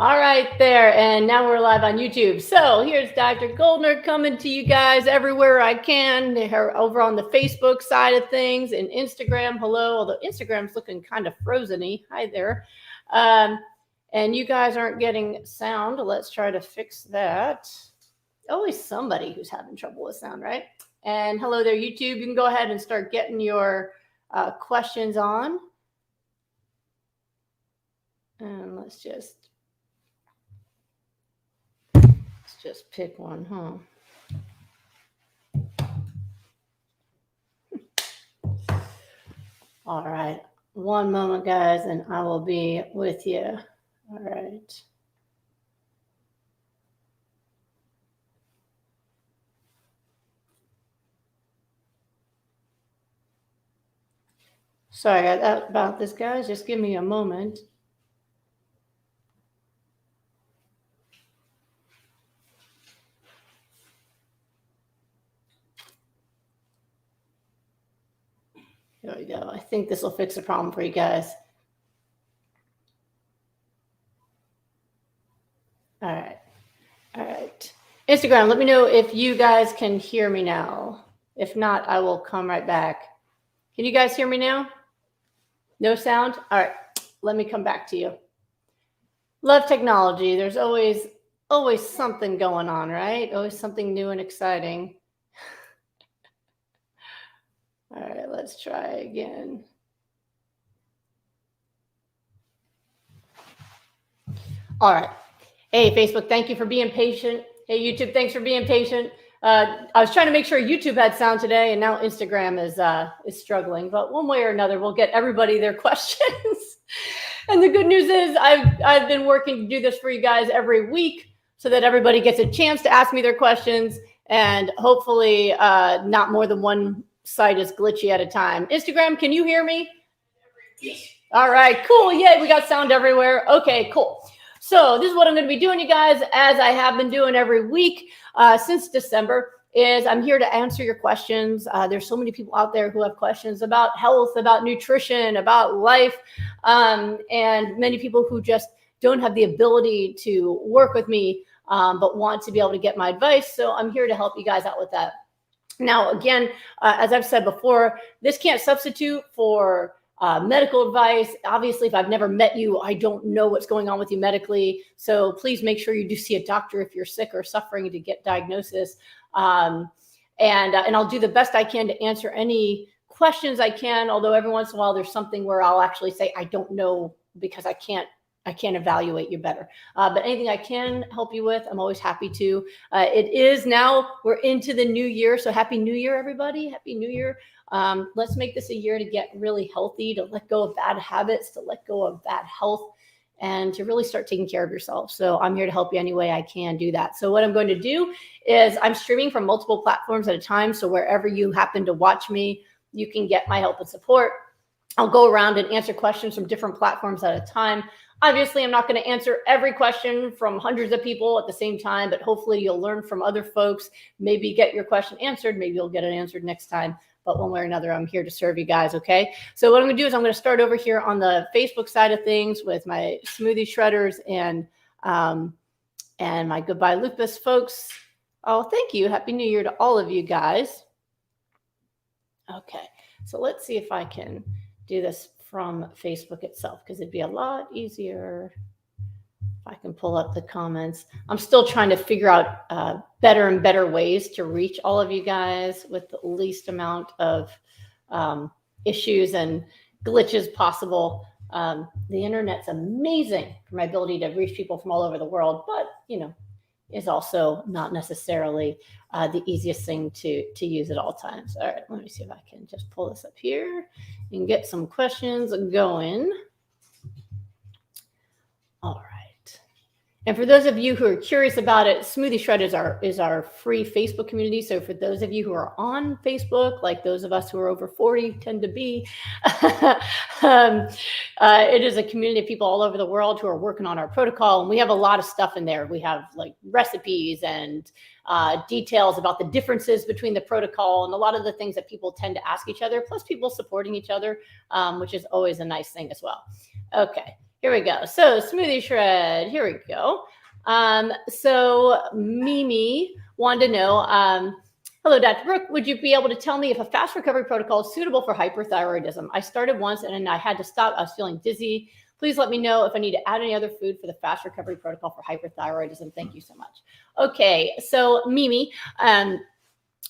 All right there. And now we're live on YouTube. So here's Dr. Goldner coming to you guys everywhere I can. They're over on the Facebook side of things and Instagram. Hello. Although Instagram's looking kind of frozen-y. Hi there. And you guys aren't getting sound. Let's try to fix that. Always somebody who's having trouble with sound, right? And hello there, YouTube. You can go ahead and start getting your questions on. And let's just pick one, All right. One moment, guys, and I will be with you. All right. Sorry about this, guys. Just give me a moment. There we go. I think this will fix the problem for you guys. All right. All right. Instagram, let me know if you guys can hear me now. If not, I will come right back. Can you guys hear me now? No sound? All right. Let me come back to you. Love technology. There's always something going on, right? Always something new and exciting. All right, let's try again. All right. Hey, Facebook, thank you for being patient. Hey, YouTube, thanks for being patient. I was trying to make sure YouTube had sound today, and now Instagram is struggling. But one way or another, we'll get everybody their questions. And the good news is I've been working to do this for you guys every week so that everybody gets a chance to ask me their questions, and hopefully not more than one site is glitchy at a time. Instagram, can you hear me? Yes. All right, cool. Yay, we got sound everywhere. Okay, cool. So this is what I'm going to be doing, you guys, as I have been doing every week since December, is I'm here to answer your questions. There's so many people out there who have questions about health, about nutrition, about life, and many people who just don't have the ability to work with me, but want to be able to get my advice. So I'm here to help you guys out with that. Now, again, as I've said before, this can't substitute for medical advice. Obviously, if I've never met you, I don't know what's going on with you medically. So please make sure you do see a doctor if you're sick or suffering to get diagnosis. And I'll do the best I can to answer any questions I can, although every once in a while there's something where I'll actually say, I don't know, because I can't evaluate you better. But anything I can help you with, I'm always happy to. It is now, we're into the new year. So happy new year, everybody. Happy new year. Let's make this a year to get really healthy, to let go of bad habits, to let go of bad health, and to really start taking care of yourself. So I'm here to help you any way I can do that. So what I'm going to do is I'm streaming from multiple platforms at a time. So wherever you happen to watch me, you can get my help and support. I'll go around and answer questions from different platforms at a time. Obviously, I'm not going to answer every question from hundreds of people at the same time, but hopefully you'll learn from other folks, maybe get your question answered. Maybe you'll get it answered next time. But one way or another, I'm here to serve you guys, okay? So what I'm going to do is I'm going to start over here on the Facebook side of things with my smoothie shredders and my Goodbye Lupus folks. Oh, thank you. Happy New Year to all of you guys. Okay, so let's see if I can do this from Facebook itself, because it'd be a lot easier if I can pull up the comments. I'm still trying to figure out better and better ways to reach all of you guys with the least amount of issues and glitches possible. The internet's amazing for my ability to reach people from all over the world, but is also not necessarily the easiest thing to use at all times. All right, let me see if I can just pull this up here and get some questions going. All right. And for those of you who are curious about it, Smoothie Shred is our free Facebook community. So for those of you who are on Facebook, like those of us who are over 40 tend to be, it is a community of people all over the world who are working on our protocol. And we have a lot of stuff in there. We have like recipes and details about the differences between the protocol and a lot of the things that people tend to ask each other, plus people supporting each other, which is always a nice thing as well. Okay. Here we go. So smoothie shred. Here we go. So Mimi wanted to know, hello, Dr. Brooke, would you be able to tell me if a fast recovery protocol is suitable for hyperthyroidism? I started once and I had to stop. I was feeling dizzy. Please let me know if I need to add any other food for the fast recovery protocol for hyperthyroidism. Thank you so much. Okay, so Mimi,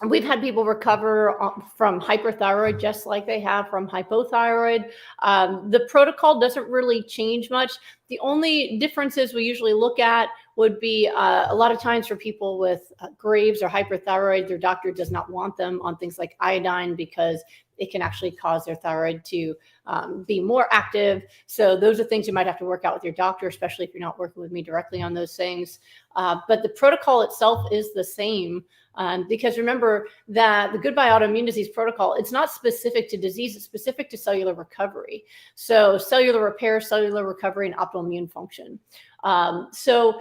we've had people recover from hyperthyroid just like they have from hypothyroid. The protocol doesn't really change much. The only differences we usually look at would be a lot of times for people with Graves or hyperthyroid, their doctor does not want them on things like iodine because it can actually cause their thyroid to be more active. So those are things you might have to work out with your doctor, especially if you're not working with me directly on those things. But the protocol itself is the same. Because remember that the Goodbye Autoimmune Disease protocol, it's not specific to disease, it's specific to cellular recovery. So cellular repair, cellular recovery, and optimal immune function. The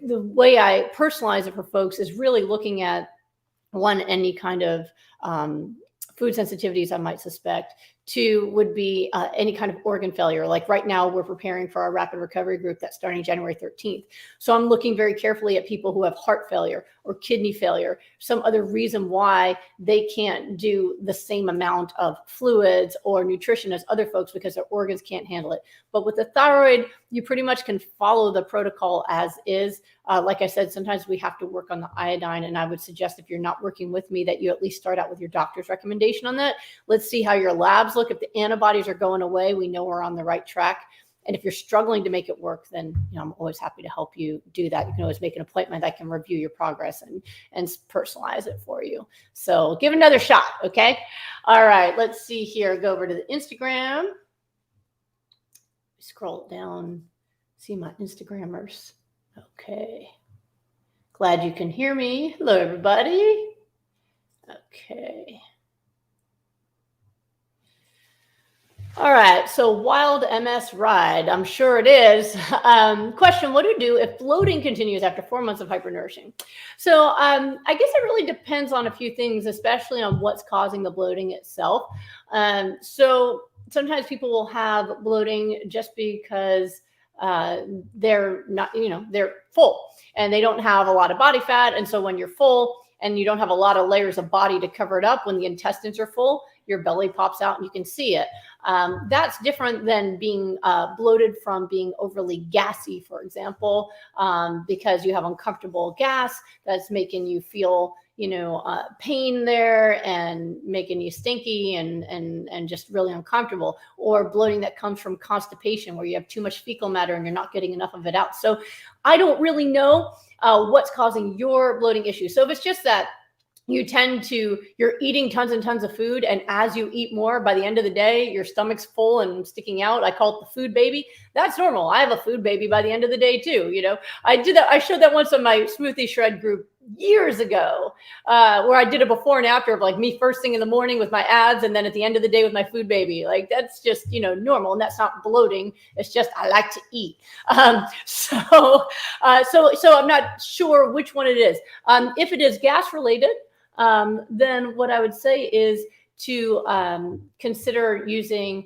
way I personalize it for folks is really looking at any kind of food sensitivities I might suspect. 2 would be any kind of organ failure. Like right now, we're preparing for our rapid recovery group that's starting January 13th. So I'm looking very carefully at people who have heart failure or kidney failure, some other reason why they can't do the same amount of fluids or nutrition as other folks because their organs can't handle it. But with the thyroid, you pretty much can follow the protocol as is. Like I said, sometimes we have to work on the iodine, and I would suggest if you're not working with me that you at least start out with your doctor's recommendation on that. Let's see how your labs look. If the antibodies are going away, we know we're on the right track. And if you're struggling to make it work, then I'm always happy to help you do that. You can always make an appointment. I can review your progress and personalize it for you. So give it another shot, okay? All right, let's see here. Go over to the Instagram. Scroll down, see my Instagrammers. Okay. Glad you can hear me. Hello, everybody. Okay. All right, so wild MS ride, I'm sure it is. Question, what do you do if bloating continues after 4 months of hypernourishing? So I guess it really depends on a few things, especially on what's causing the bloating itself. So sometimes people will have bloating just because they're not, they're full and they don't have a lot of body fat. And so when you're full and you don't have a lot of layers of body to cover it up, when the intestines are full, your belly pops out and you can see it. That's different than being bloated from being overly gassy, for example, because you have uncomfortable gas that's making you feel, pain there and making you stinky and just really uncomfortable, or bloating that comes from constipation where you have too much fecal matter and you're not getting enough of it out. So I don't really know what's causing your bloating issue. So if it's just that you're eating tons and tons of food, and as you eat more, by the end of the day, your stomach's full and sticking out. I call it the food baby. That's normal. I have a food baby by the end of the day too. I did that. I showed that once on my smoothie shred group years ago, where I did a before and after of like me first thing in the morning with my ads, and then at the end of the day with my food baby. Like that's just normal, and that's not bloating. It's just I like to eat. So I'm not sure which one it is. If it is gas related, then what I would say is to consider using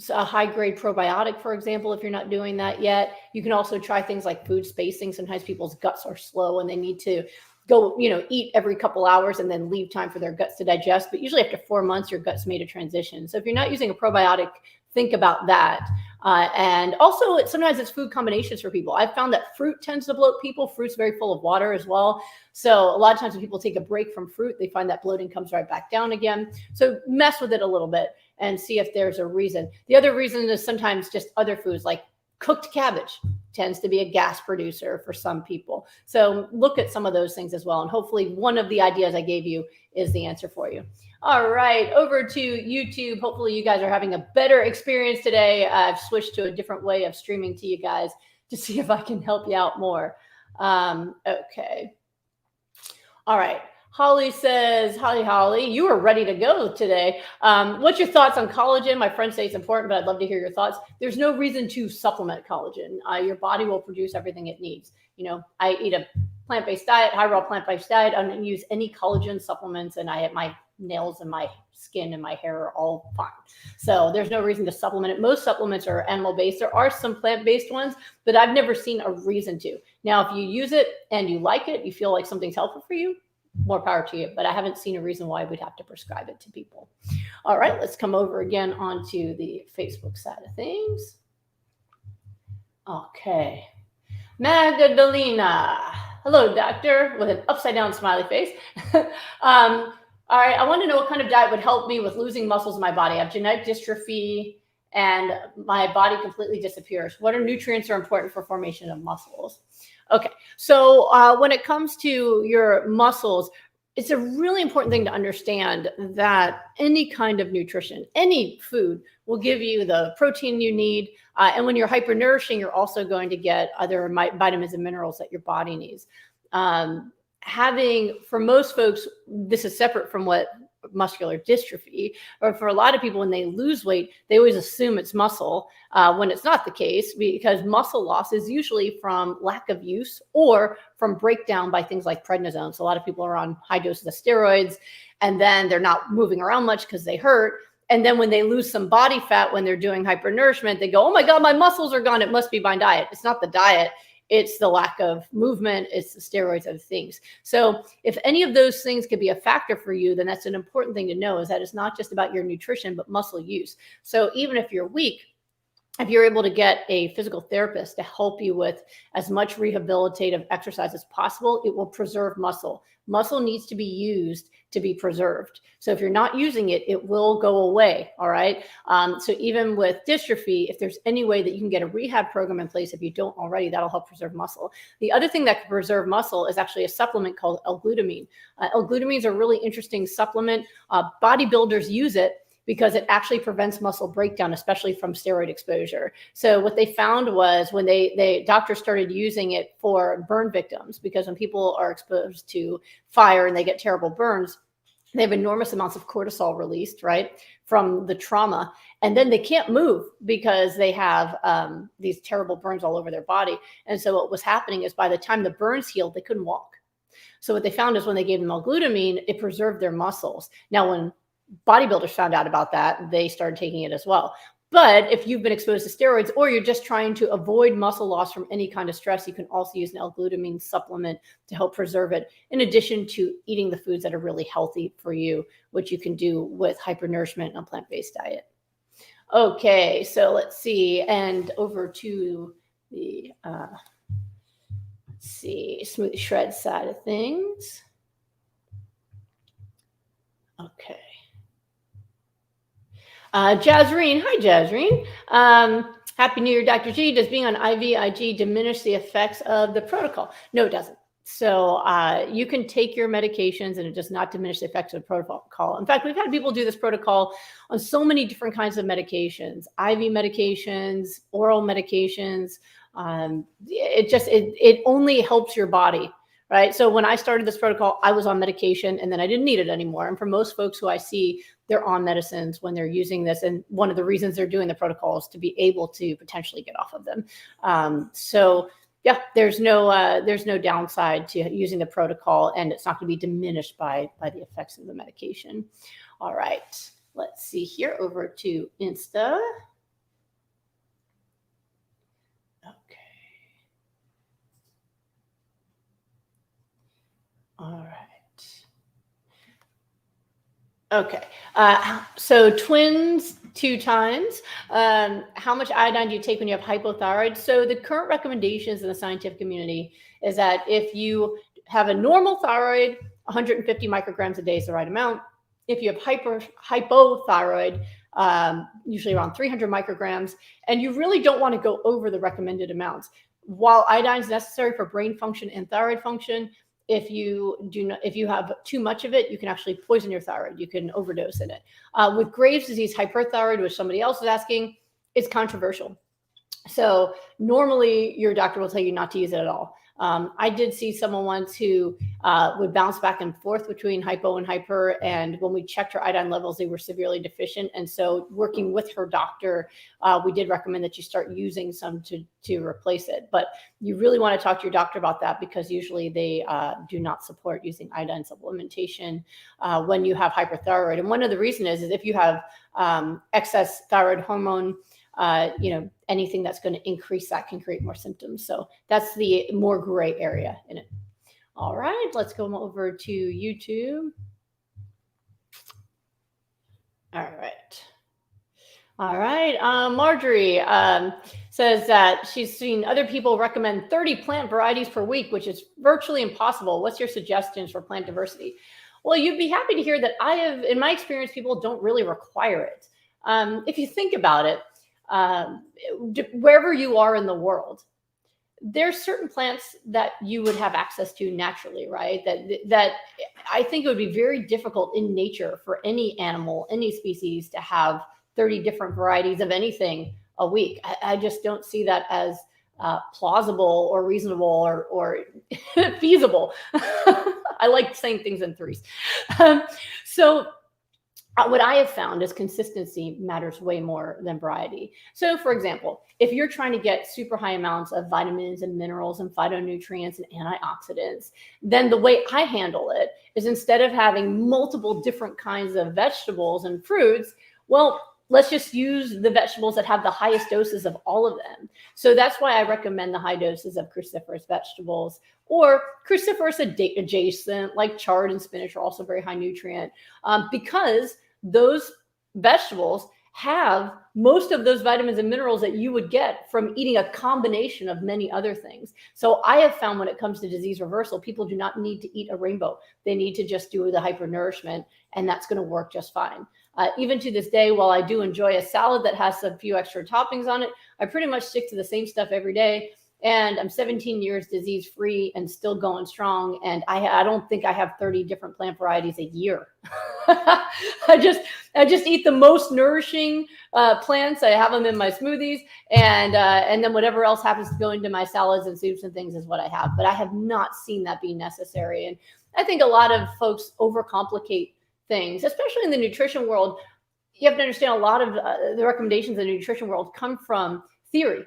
a high-grade probiotic, for example, if you're not doing that yet. You can also try things like food spacing. Sometimes people's guts are slow and they need to go, eat every couple hours and then leave time for their guts to digest. But usually after 4 months, your gut's made a transition. So if you're not using a probiotic, think about that. And also sometimes it's food combinations for people. I've found that fruit tends to bloat people. Fruit's very full of water as well. So a lot of times when people take a break from fruit, they find that bloating comes right back down again. So mess with it a little bit and see if there's a reason. The other reason is sometimes just other foods, like cooked cabbage tends to be a gas producer for some people. So look at some of those things as well. And hopefully one of the ideas I gave you is the answer for you. All right, over to YouTube. Hopefully you guys are having a better experience today. I've switched to a different way of streaming to you guys to see if I can help you out more. Okay. All right. Holly says, Holly, you are ready to go today. What's your thoughts on collagen? My friends say it's important, but I'd love to hear your thoughts. There's no reason to supplement collagen. Your body will produce everything it needs. I eat a plant-based diet, high raw plant-based diet. I don't use any collagen supplements, and I have my nails and my skin and my hair are all fine. So there's no reason to supplement it. Most supplements are animal-based. There are some plant-based ones, but I've never seen a reason to. Now, if you use it and you like it, you feel like something's helpful for you, more power to you. But I haven't seen a reason why we'd have to prescribe it to people. All right, let's come over again onto the Facebook side of things. Okay. Magdalena. Hello, doctor, with an upside down smiley face. All right, I want to know what kind of diet would help me with losing muscles in my body. I have genetic dystrophy and my body completely disappears. What nutrients are important for formation of muscles? Okay, so when it comes to your muscles, it's a really important thing to understand that any kind of nutrition, any food will give you the protein you need. And when you're hypernourishing, you're also going to get other vitamins and minerals that your body needs. For most folks, this is separate from what muscular dystrophy, or for a lot of people, when they lose weight, they always assume it's muscle when it's not the case, because muscle loss is usually from lack of use or from breakdown by things like prednisone. So a lot of people are on high doses of steroids, and then they're not moving around much because they hurt. And then when they lose some body fat, when they're doing hypernourishment, they go, oh my God, my muscles are gone. It must be my diet. It's not the diet. It's the lack of movement. It's the steroids, other things. So if any of those things could be a factor for you, then that's an important thing to know, is that it's not just about your nutrition, but muscle use. So even if you're weak, if you're able to get a physical therapist to help you with as much rehabilitative exercise as possible, it will preserve muscle. Muscle needs to be used to be preserved. So if you're not using it, it will go away. All right. So even with dystrophy, if there's any way that you can get a rehab program in place, if you don't already, that'll help preserve muscle. The other thing that can preserve muscle is actually a supplement called L-glutamine. L-glutamine is a really interesting supplement. Bodybuilders use it because it actually prevents muscle breakdown, especially from steroid exposure. So what they found was when doctors started using it for burn victims, because when people are exposed to fire and they get terrible burns, they have enormous amounts of cortisol released, right, from the trauma. And then they can't move because they have these terrible burns all over their body. And so what was happening is by the time the burns healed, they couldn't walk. So what they found is when they gave them L-glutamine, it preserved their muscles. Now, when bodybuilders found out about that, they started taking it as well. But if you've been exposed to steroids, or you're just trying to avoid muscle loss from any kind of stress, you can also use an L-glutamine supplement to help preserve it, in addition to eating the foods that are really healthy for you, which you can do with hypernourishment and a plant-based diet. Okay, so let's see. And over to the smoothie shred side of things. Okay. Jazreen, hi Jazreen. Happy New Year, Dr. G. Does being on IVIG diminish the effects of the protocol? No, it doesn't. So you can take your medications and it does not diminish the effects of the protocol. In fact, we've had people do this protocol on so many different kinds of medications, IV medications, oral medications. It only helps your body. Right. So when I started this protocol, I was on medication and then I didn't need it anymore. And for most folks who I see, they're on medicines when they're using this. And one of the reasons they're doing the protocol is to be able to potentially get off of them. So yeah, there's no downside to using the protocol, and it's not going to be diminished by the effects of the medication. All right, let's see here, over to Insta. All right. Okay. So twins 2 times. How much iodine do you take when you have hypothyroid? So the current recommendations in the scientific community is that if you have a normal thyroid, 150 micrograms a day is the right amount. If you have hypothyroid, usually around 300 micrograms, and you really don't want to go over the recommended amounts. While iodine is necessary for brain function and thyroid function, if you have too much of it, you can actually poison your thyroid. You can overdose in it. With Graves' disease hyperthyroid, which somebody else is asking, it's controversial. So normally your doctor will tell you not to use it at all. I did see someone once who would bounce back and forth between hypo and hyper. And when we checked her iodine levels, they were severely deficient. And so working with her doctor, we did recommend that you start using some to replace it. But you really want to talk to your doctor about that, because usually they do not support using iodine supplementation when you have hyperthyroid. And one of the reasons is if you have excess thyroid hormone, anything that's going to increase that can create more symptoms. So that's the more gray area in it. All right, let's go over to YouTube. All right. Marjorie says that she's seen other people recommend 30 plant varieties per week, which is virtually impossible. What's your suggestions for plant diversity? Well, you'd be happy to hear that in my experience, people don't really require it. If you think about it, wherever you are in the world, there's certain plants that you would have access to naturally, right? That I think it would be very difficult in nature for any animal, any species to have 30 different varieties of anything a week. I just don't see that as plausible or reasonable or feasible. I like saying things in threes. So what I have found is consistency matters way more than variety. So for example, if you're trying to get super high amounts of vitamins and minerals and phytonutrients and antioxidants, then the way I handle it is, instead of having multiple different kinds of vegetables and fruits, well, let's just use the vegetables that have the highest doses of all of them. So that's why I recommend the high doses of cruciferous vegetables, or cruciferous adjacent, like chard and spinach are also very high nutrient, because those vegetables have most of those vitamins and minerals that you would get from eating a combination of many other things. So I have found when it comes to disease reversal, people do not need to eat a rainbow. They need to just do the hypernourishment, and that's going to work just fine. Even to this day, while I do enjoy a salad that has a few extra toppings on it, I pretty much stick to the same stuff every day. And I'm 17 years disease free and still going strong. And I don't think I have 30 different plant varieties a year. I just eat the most nourishing plants. I have them in my smoothies, and then whatever else happens to go into my salads and soups and things is what I have. But I have not seen that be necessary. And I think a lot of folks overcomplicate things, especially in the nutrition world. You have to understand a lot of the recommendations in the nutrition world come from theory.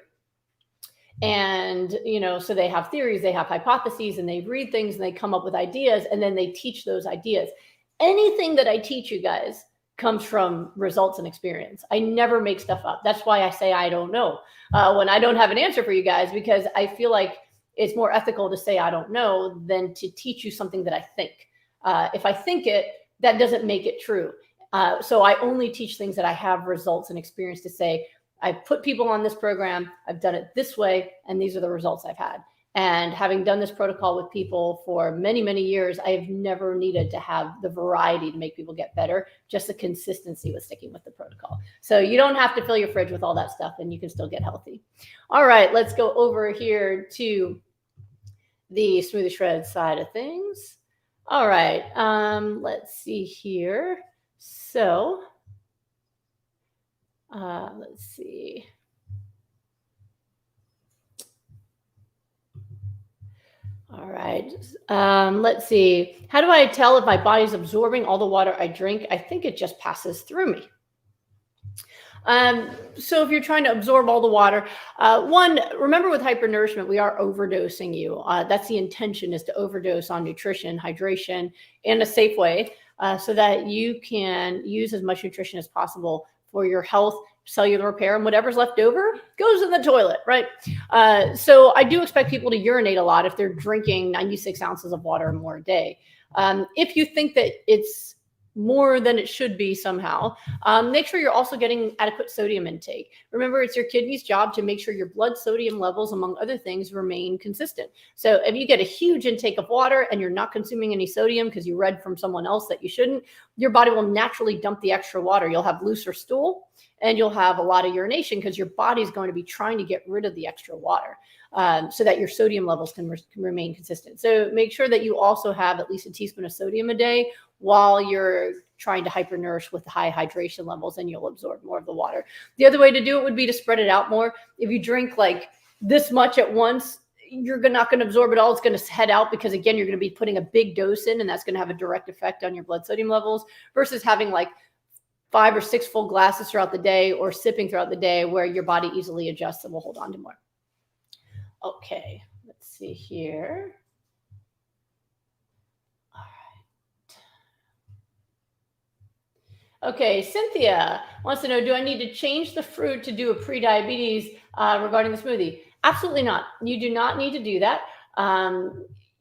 And, so they have theories, they have hypotheses, and they read things and they come up with ideas, and then they teach those ideas. Anything that I teach you guys comes from results and experience. I never make stuff up. That's why I say I don't know when I don't have an answer for you guys, because I feel like it's more ethical to say I don't know than to teach you something that I think. If I think it, that doesn't make it true. So I only teach things that I have results and experience to say, I've put people on this program, I've done it this way, and these are the results I've had. And having done this protocol with people for many, many years, I have never needed to have the variety to make people get better, just the consistency with sticking with the protocol. So you don't have to fill your fridge with all that stuff, and you can still get healthy. All right, let's go over here to the Smoothie Shred side of things. All right, let's see here. So let's see. All right. Let's see. How do I tell if my body's absorbing all the water I drink? I think it just passes through me. So if you're trying to absorb all the water, remember with hypernourishment, we are overdosing you. That's the intention, is to overdose on nutrition, hydration in a safe way, so that you can use as much nutrition as possible for your health, cellular repair, and whatever's left over goes in the toilet, right? So I do expect people to urinate a lot if they're drinking 96 ounces of water or more a day. If you think that it's more than it should be somehow, make sure you're also getting adequate sodium intake. Remember, it's your kidney's job to make sure your blood sodium levels, among other things, remain consistent. So if you get a huge intake of water and you're not consuming any sodium because you read from someone else that you shouldn't, your body will naturally dump the extra water. You'll have looser stool and you'll have a lot of urination because your body's going to be trying to get rid of the extra water, so that your sodium levels can remain consistent. So make sure that you also have at least a teaspoon of sodium a day while you're trying to hypernourish with high hydration levels, and you'll absorb more of the water. The other way to do it would be to spread it out more. If you drink like this much at once, you're not going to absorb it all. It's going to head out because, again, you're going to be putting a big dose in, and that's going to have a direct effect on your blood sodium levels versus having like 5 or 6 full glasses throughout the day or sipping throughout the day where your body easily adjusts and will hold on to more. Okay, let's see here. All right. Okay, Cynthia wants to know, do I need to change the fruit to do a pre-diabetes regarding the smoothie? Absolutely not. You do not need to do that.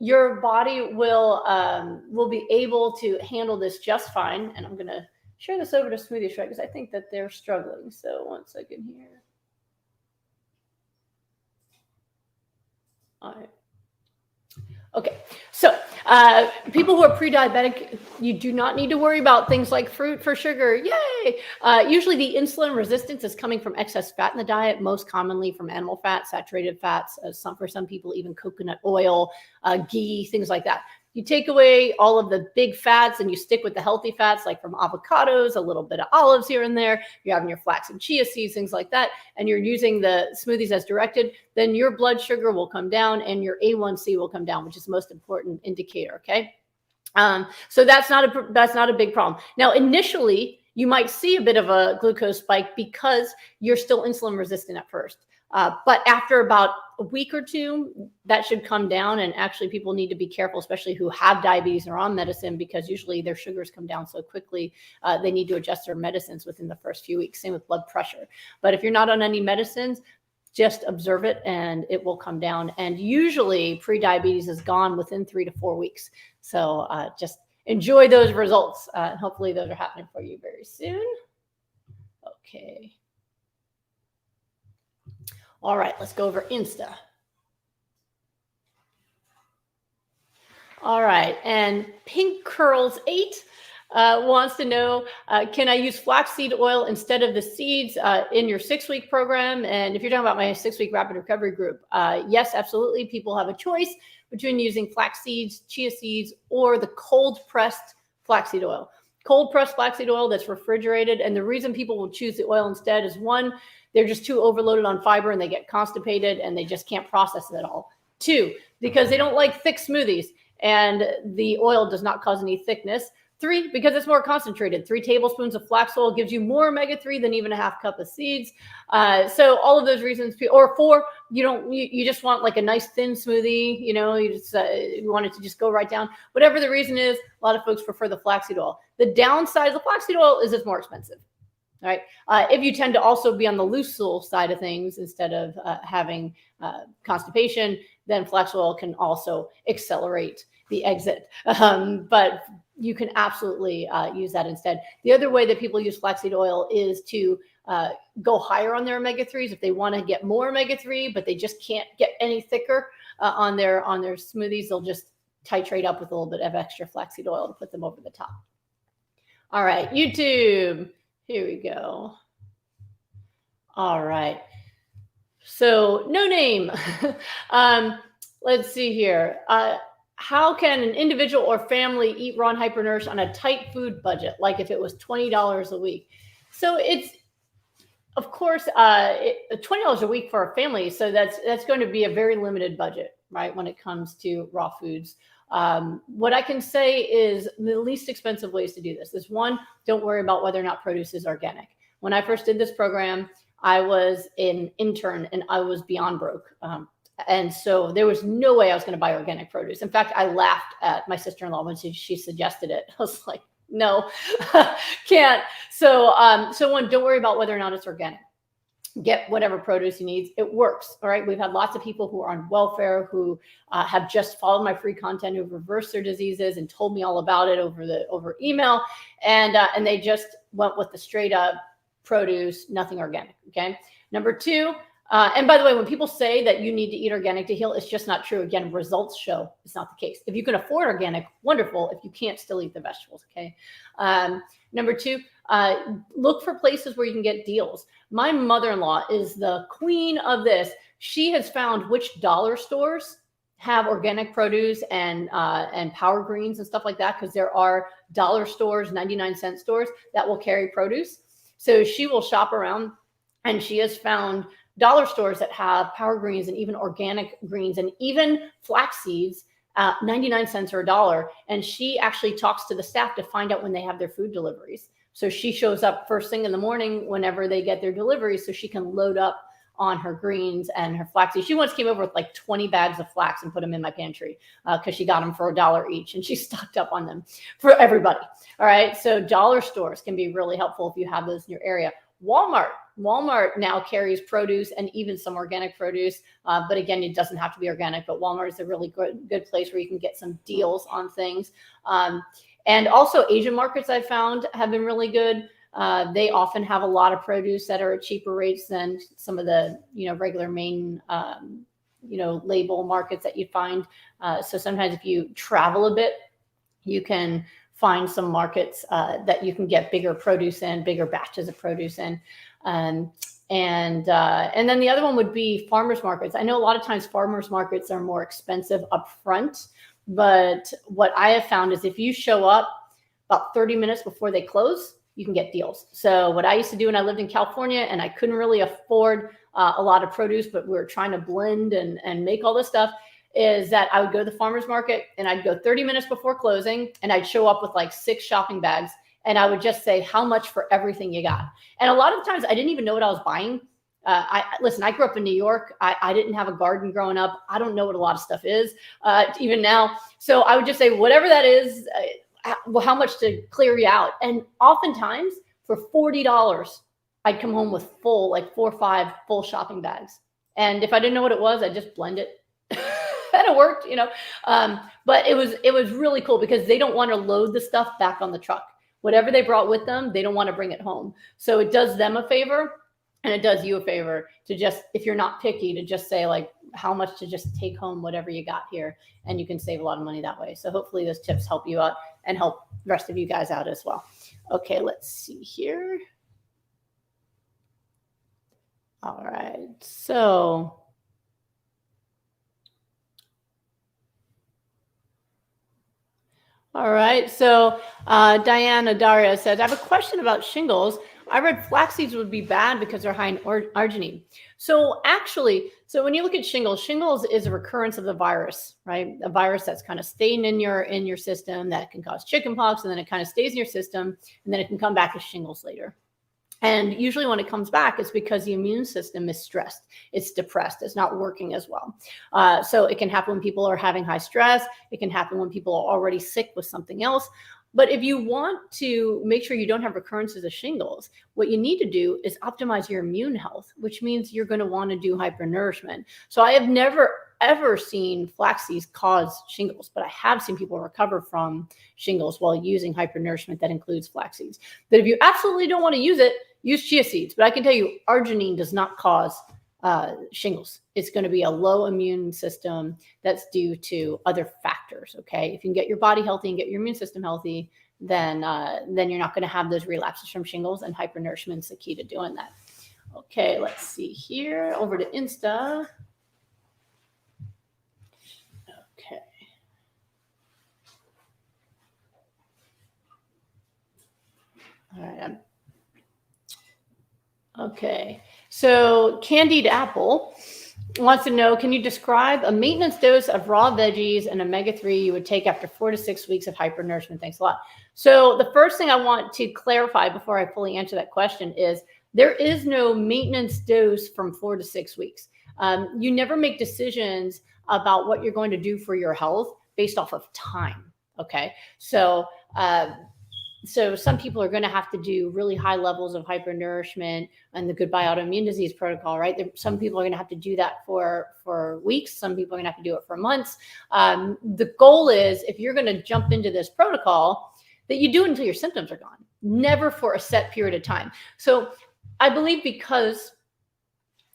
Your body will be able to handle this just fine. And I'm going to share this over to Smoothie Shred because I think that they're struggling. So one second here. All right. Okay, so people who are pre-diabetic, you do not need to worry about things like fruit for sugar. Yay! Usually the insulin resistance is coming from excess fat in the diet, most commonly from animal fat, saturated fats, for some people, even coconut oil, ghee, things like that. You take away all of the big fats and you stick with the healthy fats, like from avocados, a little bit of olives here and there. You're having your flax and chia seeds, things like that, and you're using the smoothies as directed, then your blood sugar will come down and your A1C will come down, which is the most important indicator, okay? So that's not a big problem. Now, initially, you might see a bit of a glucose spike because you're still insulin resistant at first. But after about a week or two, that should come down. And actually, people need to be careful, especially who have diabetes and are on medicine, because usually their sugars come down so quickly. They need to adjust their medicines within the first few weeks. Same with blood pressure. But if you're not on any medicines, just observe it and it will come down. And usually pre-diabetes is gone within 3 to 4 weeks. So just enjoy those results. Hopefully those are happening for you very soon. Okay. All right, let's go over Insta. All right, and Pink Curls 8 wants to know, can I use flaxseed oil instead of the seeds in your 6-week program? And if you're talking about my 6-week rapid recovery group, yes, absolutely. People have a choice between using flax seeds, chia seeds, or the cold pressed flaxseed oil. Cold pressed flaxseed oil that's refrigerated. And the reason people will choose the oil instead is, one, they're just too overloaded on fiber and they get constipated and they just can't process it at all. 2, because they don't like thick smoothies and the oil does not cause any thickness. 3, because it's more concentrated. 3 tablespoons of flax oil gives you more omega-3 than even a half cup of seeds. So all of those reasons, or 4, you just want like a nice thin smoothie, you want it to just go right down. Whatever the reason is, a lot of folks prefer the flaxseed oil. The downside of the flaxseed oil is it's more expensive. All right. If you tend to also be on the loose stool side of things instead of having constipation, then flax oil can also accelerate the exit. But you can absolutely use that instead. The other way that people use flaxseed oil is to go higher on their omega-3s if they want to get more omega-3, but they just can't get any thicker on their smoothies. They'll just titrate up with a little bit of extra flaxseed oil to put them over the top. All right, YouTube. Here we go. All right. So no name. Let's see here. How can an individual or family eat raw and hypernourished on a tight food budget, like if it was $20 a week? So it's, of course, $20 a week for a family. So that's going to be a very limited budget, right, when it comes to raw foods. What I can say is the least expensive ways to do this is, 1, don't worry about whether or not produce is organic. When I first did this program, I was an intern and I was beyond broke. And so there was no way I was going to buy organic produce. In fact, I laughed at my sister-in-law when she suggested it. I was like, no, can't. So 1, don't worry about whether or not it's organic. Get whatever produce you need. It works. All right. We've had lots of people who are on welfare who have just followed my free content, who've reversed their diseases and told me all about it over email. And they just went with the straight up produce, nothing organic. Okay. Number 2, and by the way, when people say that you need to eat organic to heal, it's just not true. Again, results show it's not the case. If you can afford organic, wonderful. If you can't, still eat the vegetables. Okay. Number 2, look for places where you can get deals. My mother-in-law is the queen of this. She has found which dollar stores have organic produce and power greens and stuff like that, because there are dollar stores, 99-cent stores that will carry produce. So she will shop around, and she has found dollar stores that have power greens and even organic greens and even flax seeds, 99 cents or $1. And she actually talks to the staff to find out when they have their food deliveries. So she shows up first thing in the morning whenever they get their deliveries so she can load up on her greens and her flaxseed. She once came over with like 20 bags of flax and put them in my pantry because she got them for $1 each, and she stocked up on them for everybody. All right. So dollar stores can be really helpful if you have those in your area. Walmart now carries produce and even some organic produce. But again, it doesn't have to be organic, but Walmart is a really good place where you can get some deals on things. And also Asian markets I've found have been really good. They often have a lot of produce that are at cheaper rates than some of the, regular main, label markets that you find. So sometimes if you travel a bit, you can find some markets that you can get bigger produce in, bigger batches of produce in. And then the other one would be farmers markets. I know a lot of times farmers markets are more expensive up front, but what I have found is if you show up about 30 minutes before they close, you can get deals. So what I used to do when I lived in California and I couldn't really afford a lot of produce, but we were trying to blend and make all this stuff, is that I would go to the farmer's market and I'd go 30 minutes before closing and I'd show up with like 6 shopping bags and I would just say, how much for everything you got? And a lot of times I didn't even know what I was buying. I grew up in New York. I didn't have a garden growing up. I don't know what a lot of stuff is even now. So I would just say, whatever that is, how much to clear you out. And oftentimes for $40, I'd come home with full, like 4 or 5 full shopping bags. And if I didn't know what it was, I'd just blend it. And it worked, but it was really cool because they don't want to load the stuff back on the truck. Whatever they brought with them, they don't want to bring it home. So it does them a favor and it does you a favor to just, if you're not picky, to just say like how much to just take home whatever you got here, and you can save a lot of money that way. So hopefully those tips help you out and help the rest of you guys out as well. Okay, let's see here. All right, so Diana Daria says, I have a question about shingles. I read flax seeds would be bad because they're high in arginine. So actually, when you look at shingles is a recurrence of the virus, right? A virus that's kind of staying in your system that can cause chickenpox, and then it kind of stays in your system, and then it can come back as shingles later. And usually when it comes back, it's because the immune system is stressed. It's depressed. It's not working as well. So it can happen when people are having high stress. It can happen when people are already sick with something else. But if you want to make sure you don't have recurrences of shingles, what you need to do is optimize your immune health, which means you're going to want to do hypernourishment. So I have never, ever seen flax seeds cause shingles, but I have seen people recover from shingles while using hypernourishment that includes flax seeds. But if you absolutely don't want to use it, use chia seeds. But I can tell you, arginine does not cause shingles. It's going to be a low immune system that's due to other factors. Okay, if you can get your body healthy and get your immune system healthy, then you're not going to have those relapses from shingles, and hypernourishment is the key to doing that. Okay, let's see here. Over to Insta. Okay. All right. Okay, so Candied Apple wants to know, can you describe a maintenance dose of raw veggies and omega-3 you would take after 4 to 6 weeks of hypernourishment? Thanks a lot. So the first thing I want to clarify before I fully answer that question is there is no maintenance dose from 4 to 6 weeks. You never make decisions about what you're going to do for your health based off of time, okay? So some people are going to have to do really high levels of hypernourishment and the Goodbye Autoimmune Disease protocol, right? Some people are going to have to do that for weeks. Some people are going to have to do it for months. The goal is, if you're going to jump into this protocol, that you do it until your symptoms are gone, never for a set period of time. So I believe because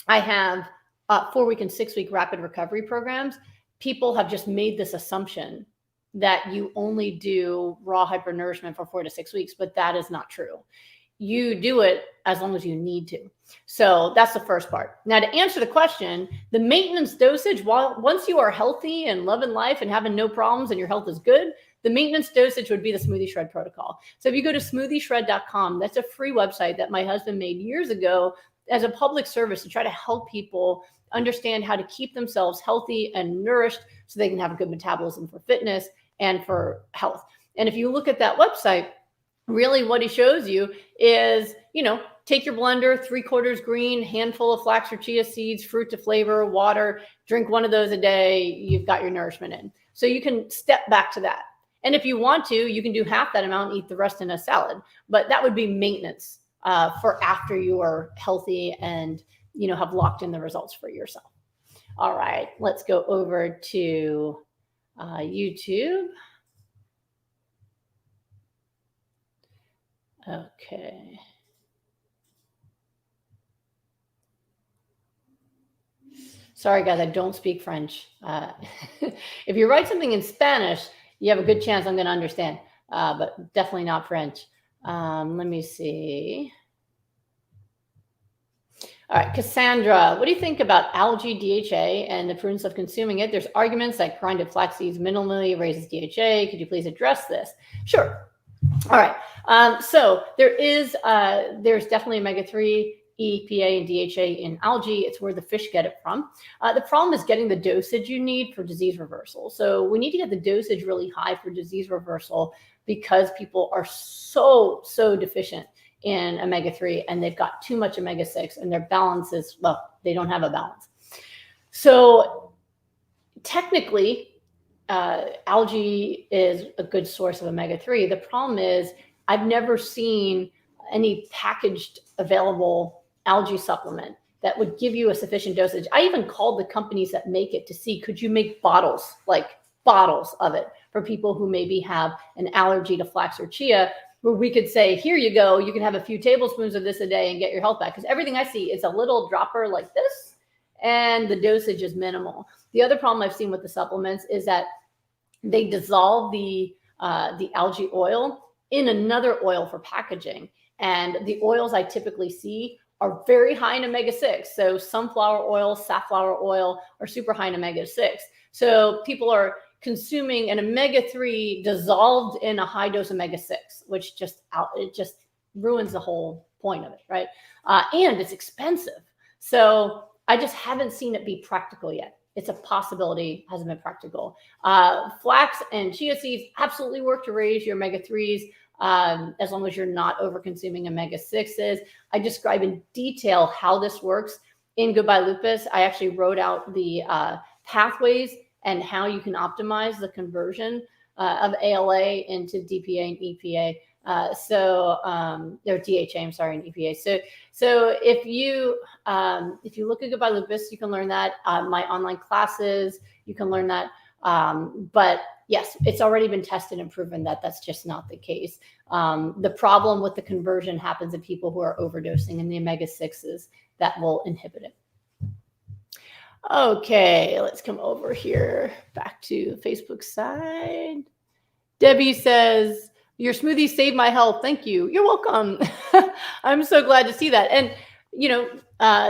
I have 4-week and 6-week rapid recovery programs, people have just made this assumption that you only do raw hypernourishment for 4 to 6 weeks, but that is not true. You do it as long as you need to. So that's the first part. Now, to answer the question, the maintenance dosage, once you are healthy and loving life and having no problems and your health is good, the maintenance dosage would be the Smoothie Shred protocol. So if you go to smoothieshred.com, that's a free website that my husband made years ago as a public service to try to help people understand how to keep themselves healthy and nourished so they can have a good metabolism for fitness and for health. And if you look at that website, really what he shows you is, take your blender, 3/4 green, handful of flax or chia seeds, fruit to flavor, water, drink one of those a day, you've got your nourishment in. So you can step back to that. And if you want to, you can do half that amount and eat the rest in a salad. But that would be maintenance for after you are healthy and, have locked in the results for yourself. All right, let's go over to YouTube. Okay. Sorry, guys, I don't speak French. If you write something in Spanish, you have a good chance I'm going to understand, but definitely not French. Let me see. All right, Cassandra, what do you think about algae DHA and the prudence of consuming it? There's arguments that grinded flax seeds minimally raises DHA. Could you please address this? Sure. All right. So there's definitely omega-3, EPA, and DHA in algae. It's where the fish get it from. The problem is getting the dosage you need for disease reversal. So we need to get the dosage really high for disease reversal because people are so deficient in omega-3 and they've got too much omega-6 and their balance is, well, they don't have a balance. So technically, algae is a good source of omega-3. The problem is I've never seen any packaged available algae supplement that would give you a sufficient dosage. I even called the companies that make it to see, could you make bottles of it for people who maybe have an allergy to flax or chia, where we could say, here you go, you can have a few tablespoons of this a day and get your health back. Because everything I see is a little dropper like this, and the dosage is minimal. The other problem I've seen with the supplements is that they dissolve the algae oil in another oil for packaging. And the oils I typically see are very high in omega-6. So sunflower oil, safflower oil are super high in omega-6. So people are consuming an omega-3 dissolved in a high dose omega-6, which just ruins the whole point of it, right? And it's expensive. So I just haven't seen it be practical yet. It's a possibility, hasn't been practical. Flax and chia seeds absolutely work to raise your omega-3s as long as you're not over consuming omega-6s. I describe in detail how this works in Goodbye Lupus. I actually wrote out the pathways and how you can optimize the conversion of ALA into DPA and EPA. Or DHA, I'm sorry, and EPA. So if you look at Goodbye Lupus, you can learn that. My online classes, you can learn that. But yes, it's already been tested and proven that that's just not the case. The problem with the conversion happens in people who are overdosing, and the omega-6s that will inhibit it. Okay, let's come over here back to Facebook side. Debbie says, your smoothie saved my health. Thank you. You're welcome. I'm so glad to see that. And,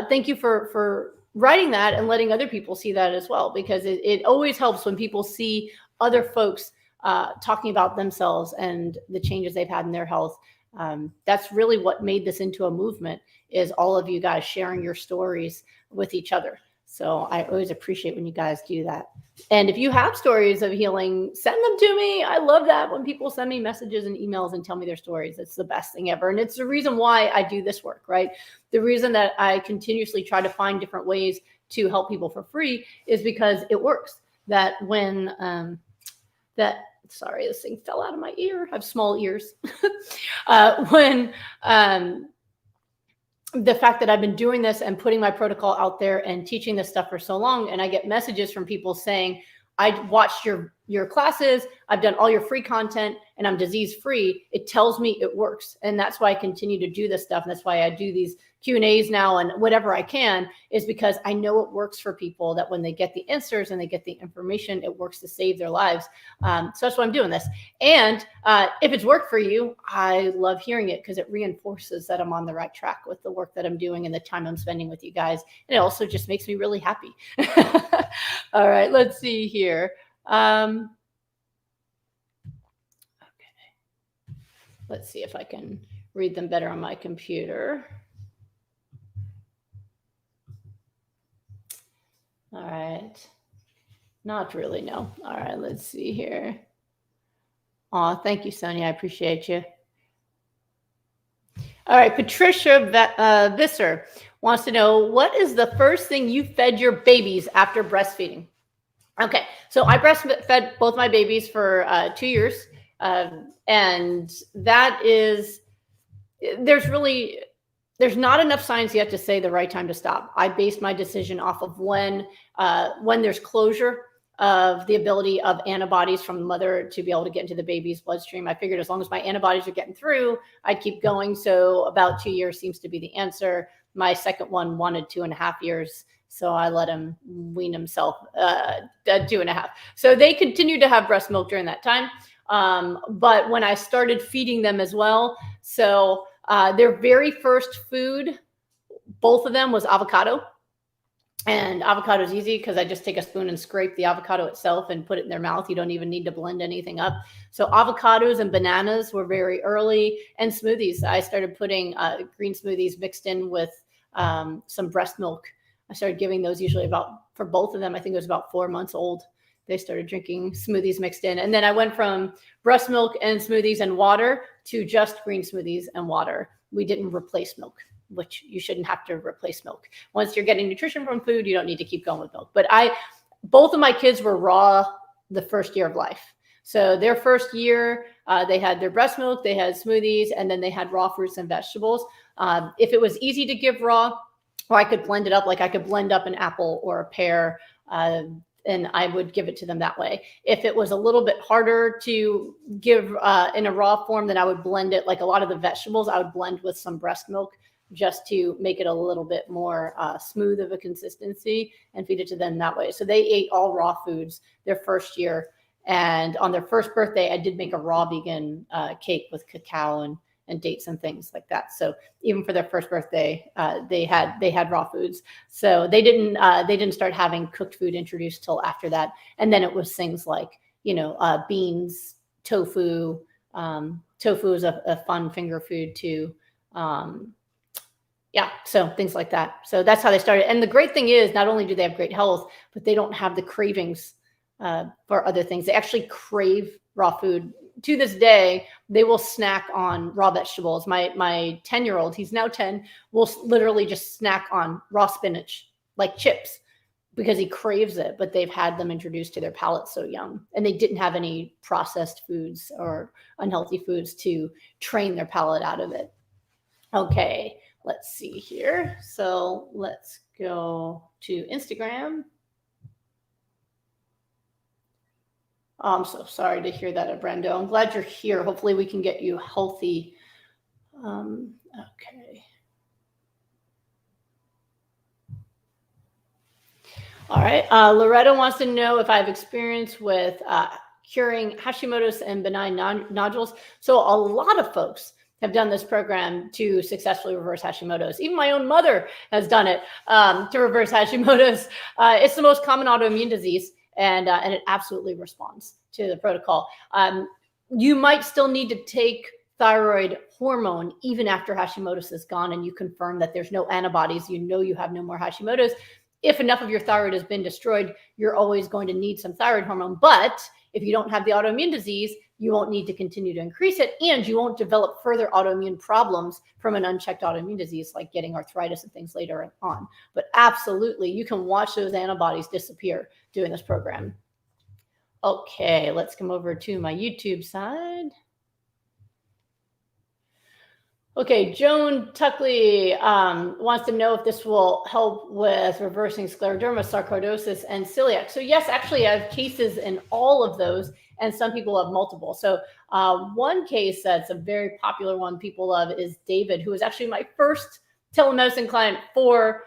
thank you for writing that and letting other people see that as well, because it always helps when people see other folks talking about themselves and the changes they've had in their health. That's really what made this into a movement, is all of you guys sharing your stories with each other. So I always appreciate when you guys do that. And if you have stories of healing, send them to me. I love that when people send me messages and emails and tell me their stories. It's the best thing ever. And it's the reason why I do this work, right? The reason that I continuously try to find different ways to help people for free is because it works. That when sorry, this thing fell out of my ear. I have small ears. The fact that I've been doing this and putting my protocol out there and teaching this stuff for so long, and I get messages from people saying, I watched your classes, I've done all your free content, and I'm disease free. It tells me it works. And that's why I continue to do this stuff. And that's why I do these Q&As now and whatever I can, is because I know it works for people, that when they get the answers and they get the information, it works to save their lives. So that's why I'm doing this. And if it's worked for you, I love hearing it, because it reinforces that I'm on the right track with the work that I'm doing and the time I'm spending with you guys. And it also just makes me really happy. All right, let's see here. Okay. Let's see if I can read them better on my computer. Not really, no. All right, let's see here. Oh, thank you, Sonia. I appreciate you. All right, Patricia Visser wants to know, what is the first thing you fed your babies after breastfeeding? Okay, so I breastfed both my babies for 2 years, and that is, there's not enough science yet to say the right time to stop. I based my decision off of when there's closure of the ability of antibodies from the mother to be able to get into the baby's bloodstream. I figured as long as my antibodies are getting through, I'd keep going. So about 2 years seems to be the answer. My second one wanted 2.5 years. So I let him wean himself at 2.5. So they continued to have breast milk during that time. But when I started feeding them as well, so their very first food, both of them, was avocado. And avocado is easy because I just take a spoon and scrape the avocado itself and put it in their mouth. You don't even need to blend anything up. So avocados and bananas were very early, and smoothies. I started putting green smoothies mixed in with some breast milk. I started giving those usually for both of them, I think it was about 4 months old. They started drinking smoothies mixed in. And then I went from breast milk and smoothies and water to just green smoothies and water. We didn't replace milk, which you shouldn't have to replace milk. Once you're getting nutrition from food, you don't need to keep going with milk. But both of my kids were raw the first year of life. So their first year, they had their breast milk, they had smoothies, and then they had raw fruits and vegetables. If it was easy to give raw, or I could blend it up, like I could blend up an apple or a pear, and I would give it to them that way. If it was a little bit harder to give in a raw form, then I would blend it. Like a lot of the vegetables, I would blend with some breast milk just to make it a little bit more smooth of a consistency and feed it to them that way. So they ate all raw foods their first year. And on their first birthday, I did make a raw vegan cake with cacao and dates and things like that. So even for their first birthday, they had raw foods. So they didn't start having cooked food introduced till after that. And then it was things like, beans, tofu. Tofu is a fun finger food too. So things like that. So that's how they started. And the great thing is, not only do they have great health, but they don't have the cravings for other things. They actually crave raw food. To this day, they will snack on raw vegetables. My 10-year-old, he's now 10, will literally just snack on raw spinach, like chips, because he craves it, but they've had them introduced to their palate so young. And they didn't have any processed foods or unhealthy foods to train their palate out of it. Okay, let's see here. So let's go to Instagram. Oh, I'm so sorry to hear that, Brendo. I'm glad you're here. Hopefully we can get you healthy. Okay. All right. Loretta wants to know if I have experience with curing Hashimoto's and benign nodules. So a lot of folks have done this program to successfully reverse Hashimoto's. Even my own mother has done it to reverse Hashimoto's. It's the most common autoimmune disease. And it absolutely responds to the protocol. You might still need to take thyroid hormone even after Hashimoto's is gone, and you confirm that there's no antibodies. You have no more Hashimoto's. If enough of your thyroid has been destroyed, you're always going to need some thyroid hormone. But if you don't have the autoimmune disease, you won't need to continue to increase it, and you won't develop further autoimmune problems from an unchecked autoimmune disease like getting arthritis and things later on. But absolutely, you can watch those antibodies disappear doing this program. Okay, let's come over to my YouTube side. Okay, Joan Tuckley wants to know if this will help with reversing scleroderma, sarcoidosis, and celiac. So yes, actually I have cases in all of those, and some people have multiple. So one case that's a very popular one people love is David, who was actually my first telemedicine client for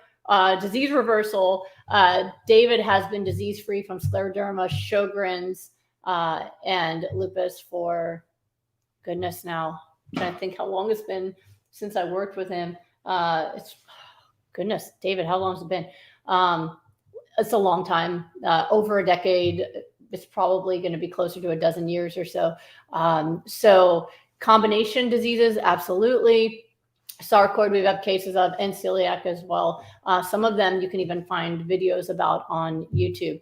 disease reversal. David has been disease-free from scleroderma, Sjogren's, and lupus for, goodness, now I'm trying to think how long it's been since I worked with him. Goodness, David, how long has it been? It's a long time, over a decade. It's probably going to be closer to a dozen years or so. So combination diseases, absolutely. sarcoid we have cases of, and celiac as well. Some of them you can even find videos about on YouTube.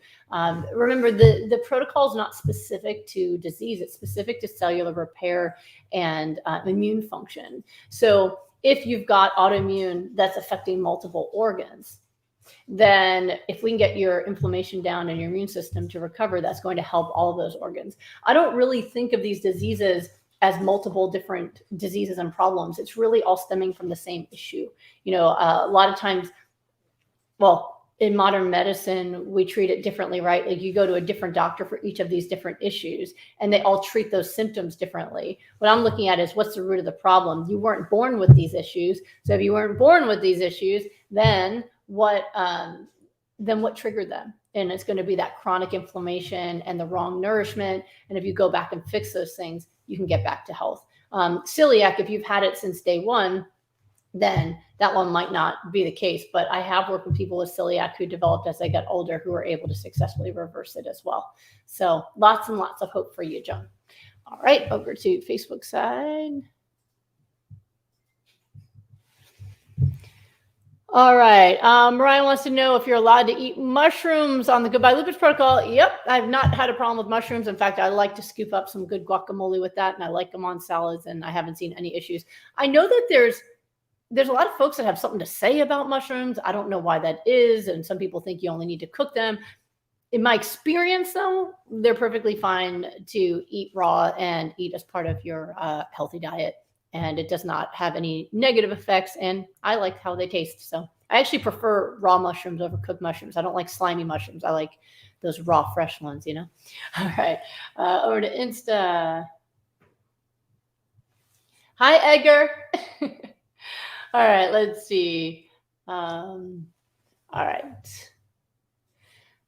Remember, the protocol is not specific to disease. It's specific to cellular repair and immune function. So if you've got autoimmune that's affecting multiple organs, then if we can get your inflammation down and your immune system to recover, that's going to help all of those organs. I don't really think of these diseases as multiple different diseases and problems. It's really all stemming from the same issue. You know, a lot of times, well, in modern medicine, we treat it differently, right? Like you go to a different doctor for each of these different issues, and they all treat those symptoms differently. What I'm looking at is what's the root of the problem. You weren't born with these issues. So if you weren't born with these issues, then what triggered them? And it's going to be that chronic inflammation and the wrong nourishment. And if you go back and fix those things, you can get back to health. Celiac, if you've had it since day one, then that one might not be the case. But I have worked with people with celiac who developed as they got older, who were able to successfully reverse it as well. So lots and lots of hope for you, John. All right, over to Facebook side. All right. Ryan wants to know if you're allowed to eat mushrooms on the Goodbye Lupus protocol. Yep. I've not had a problem with mushrooms. In fact, I like to scoop up some good guacamole with that, and I like them on salads, and I haven't seen any issues. I know that there's a lot of folks that have something to say about mushrooms. I don't know why that is. And some people think you only need to cook them. In my experience, though, they're perfectly fine to eat raw and eat as part of your healthy diet. And it does not have any negative effects. And I like how they taste. So I actually prefer raw mushrooms over cooked mushrooms. I don't like slimy mushrooms. I like those raw, fresh ones, you know? All right. Over to Insta. Hi, Edgar. All right. Let's see. All right.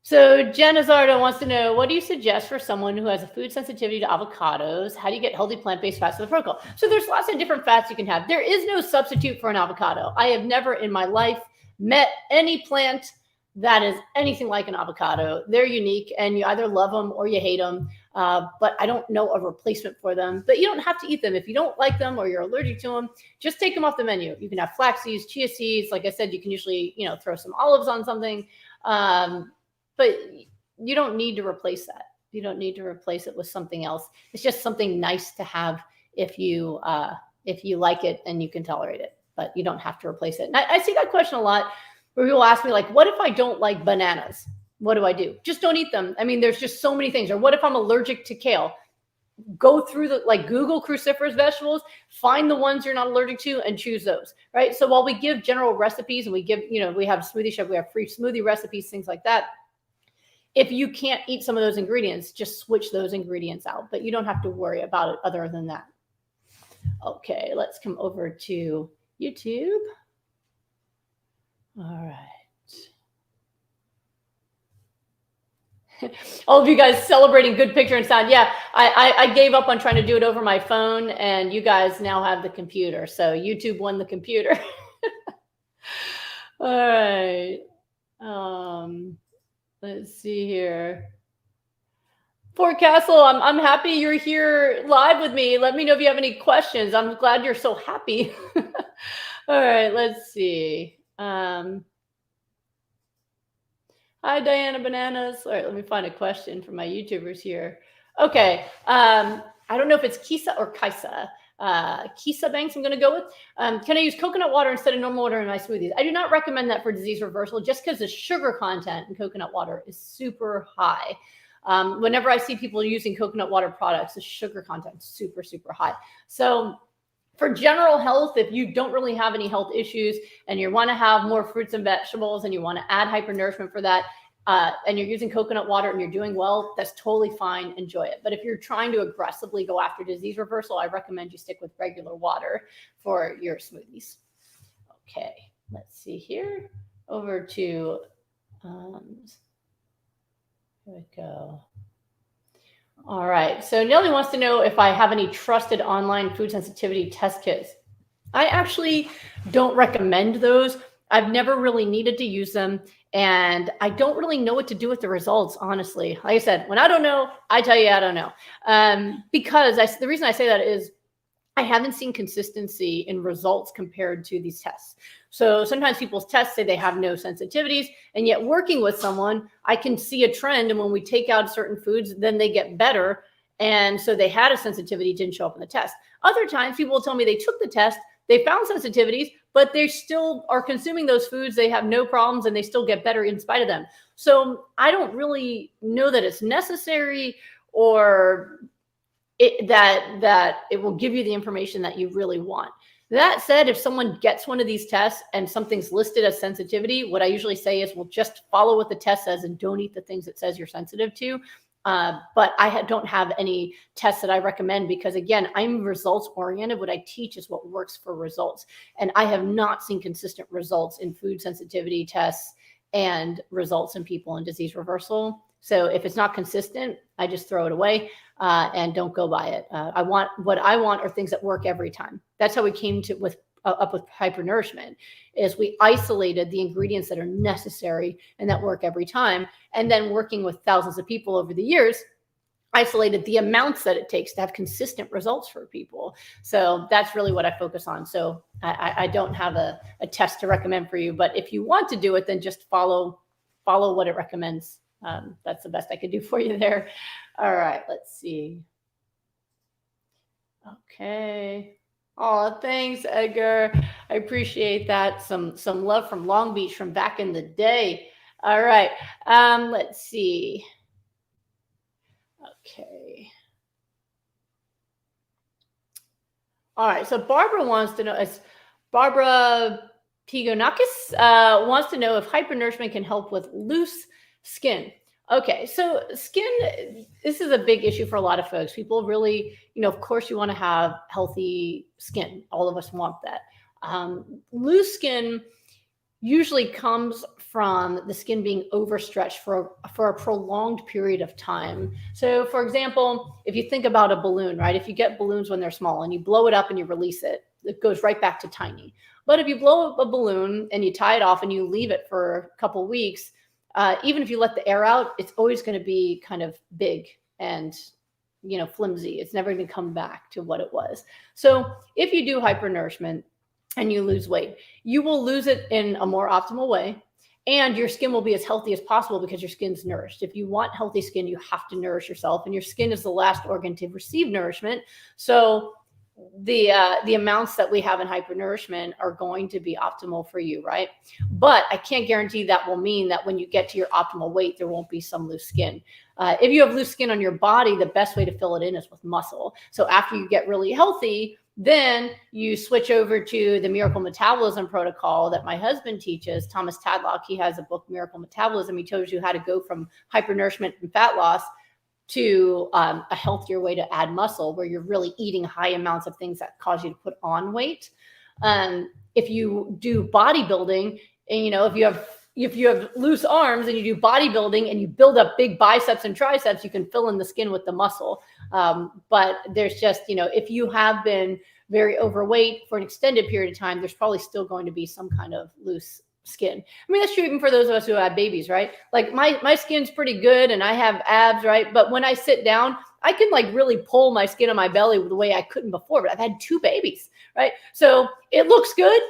So Jen Azardo wants to know, what do you suggest for someone who has a food sensitivity to avocados? How do you get healthy plant-based fats to the protocol? So there's lots of different fats you can have. There is no substitute for an avocado. I have never in my life met any plant that is anything like an avocado. They're unique, and you either love them or you hate them. But I don't know a replacement for them. But you don't have to eat them. If you don't like them or you're allergic to them, just take them off the menu. You can have flax seeds, chia seeds. Like I said, you can usually, throw some olives on something. But you don't need to replace that. You don't need to replace it with something else. It's just something nice to have if you like it and you can tolerate it, but you don't have to replace it. And I see that question a lot where people ask me, like, what if I don't like bananas? What do I do? Just don't eat them. I mean, there's just so many things. Or what if I'm allergic to kale? Go through Google cruciferous vegetables, find the ones you're not allergic to and choose those, right? So while we give general recipes and we give, we have Smoothie Chef, we have free smoothie recipes, things like that. If you can't eat some of those ingredients, just switch those ingredients out, but you don't have to worry about it other than that. Okay, let's come over to YouTube. All right. All of you guys celebrating good picture and sound. Yeah, I gave up on trying to do it over my phone, and you guys now have the computer. So YouTube won the computer. All right. Let's see here. Fort Castle, I'm happy you're here live with me. Let me know if you have any questions. I'm glad you're so happy. All right, let's see. Hi, Diana Bananas. All right, let me find a question from my YouTubers here. Okay, I don't know if it's Kisa or Kaisa. Kisa Banks, I'm going to go with. Can I use coconut water instead of normal water in my smoothies? I do not recommend that for disease reversal, just because the sugar content in coconut water is super high. Whenever I see people using coconut water products, the sugar content is super, super high. So for general health, if you don't really have any health issues and you want to have more fruits and vegetables and you want to add hypernourishment for that, and you're using coconut water and you're doing well, that's totally fine. Enjoy it. But if you're trying to aggressively go after disease reversal, I recommend you stick with regular water for your smoothies. Okay, let's see here. Over to, here we go. All right, so Nelly wants to know if I have any trusted online food sensitivity test kits. I actually don't recommend those. I've never really needed to use them, and I don't really know what to do with the results, honestly. Like I said, when I don't know, I tell you I don't know. Because the reason I say that is I haven't seen consistency in results compared to these tests. So sometimes people's tests say they have no sensitivities, and yet working with someone, I can see a trend. And when we take out certain foods, then they get better. And so they had a sensitivity, didn't show up in the test. Other times people will tell me they took the test, they found sensitivities, but they still are consuming those foods. They have no problems and they still get better in spite of them. So I don't really know that it's necessary or that it will give you the information that you really want. That said, if someone gets one of these tests and something's listed as sensitivity, what I usually say is, well, just follow what the test says and don't eat the things it says you're sensitive to. But I don't have any tests that I recommend because, again, I'm results oriented. What I teach is what works for results. And I have not seen consistent results in food sensitivity tests and results in people in disease reversal. So if it's not consistent, I just throw it away and don't go by it. What I want are things that work every time. That's how we came up with hypernourishment, is we isolated the ingredients that are necessary and that work every time. And then working with thousands of people over the years, isolated the amounts that it takes to have consistent results for people. So that's really what I focus on. So I don't have a test to recommend for you, but if you want to do it, then just follow what it recommends. That's the best I could do for you there. All right, let's see. Okay. Oh, thanks, Edgar. I appreciate that. Some love from Long Beach from back in the day. All right. Let's see. Okay. All right. So Barbara wants to know, Barbara Pigonakis wants to know if hypernourishment can help with loose skin. Okay, so skin, this is a big issue for a lot of folks. People really, of course you want to have healthy skin. All of us want that. Loose skin usually comes from the skin being overstretched for a prolonged period of time. So for example, if you think about a balloon, right? If you get balloons when they're small and you blow it up and you release it, it goes right back to tiny. But if you blow up a balloon and you tie it off and you leave it for a couple of weeks, even if you let the air out, it's always going to be kind of big and, flimsy. It's never going to come back to what it was. So if you do hypernourishment and you lose weight, you will lose it in a more optimal way. And your skin will be as healthy as possible because your skin's nourished. If you want healthy skin, you have to nourish yourself. And your skin is the last organ to receive nourishment. So the amounts that we have in hypernourishment are going to be optimal for you, right? But I can't guarantee that will mean that when you get to your optimal weight, there won't be some loose skin. If you have loose skin on your body, the best way to fill it in is with muscle. So after you get really healthy, then you switch over to the Miracle Metabolism protocol that my husband teaches, Thomas Tadlock. He has a book, Miracle Metabolism. He tells you how to go from hypernourishment and fat loss to a healthier way to add muscle, where you're really eating high amounts of things that cause you to put on weight. If you do bodybuilding, and if you have loose arms and you do bodybuilding and you build up big biceps and triceps, you can fill in the skin with the muscle. But there's just, if you have been very overweight for an extended period of time, there's probably still going to be some kind of loose skin. I mean, that's true even for those of us who have babies, right? Like my skin's pretty good and I have abs, right? But when I sit down, I can really pull my skin on my belly the way I couldn't before, but I've had 2 babies, right? So it looks good,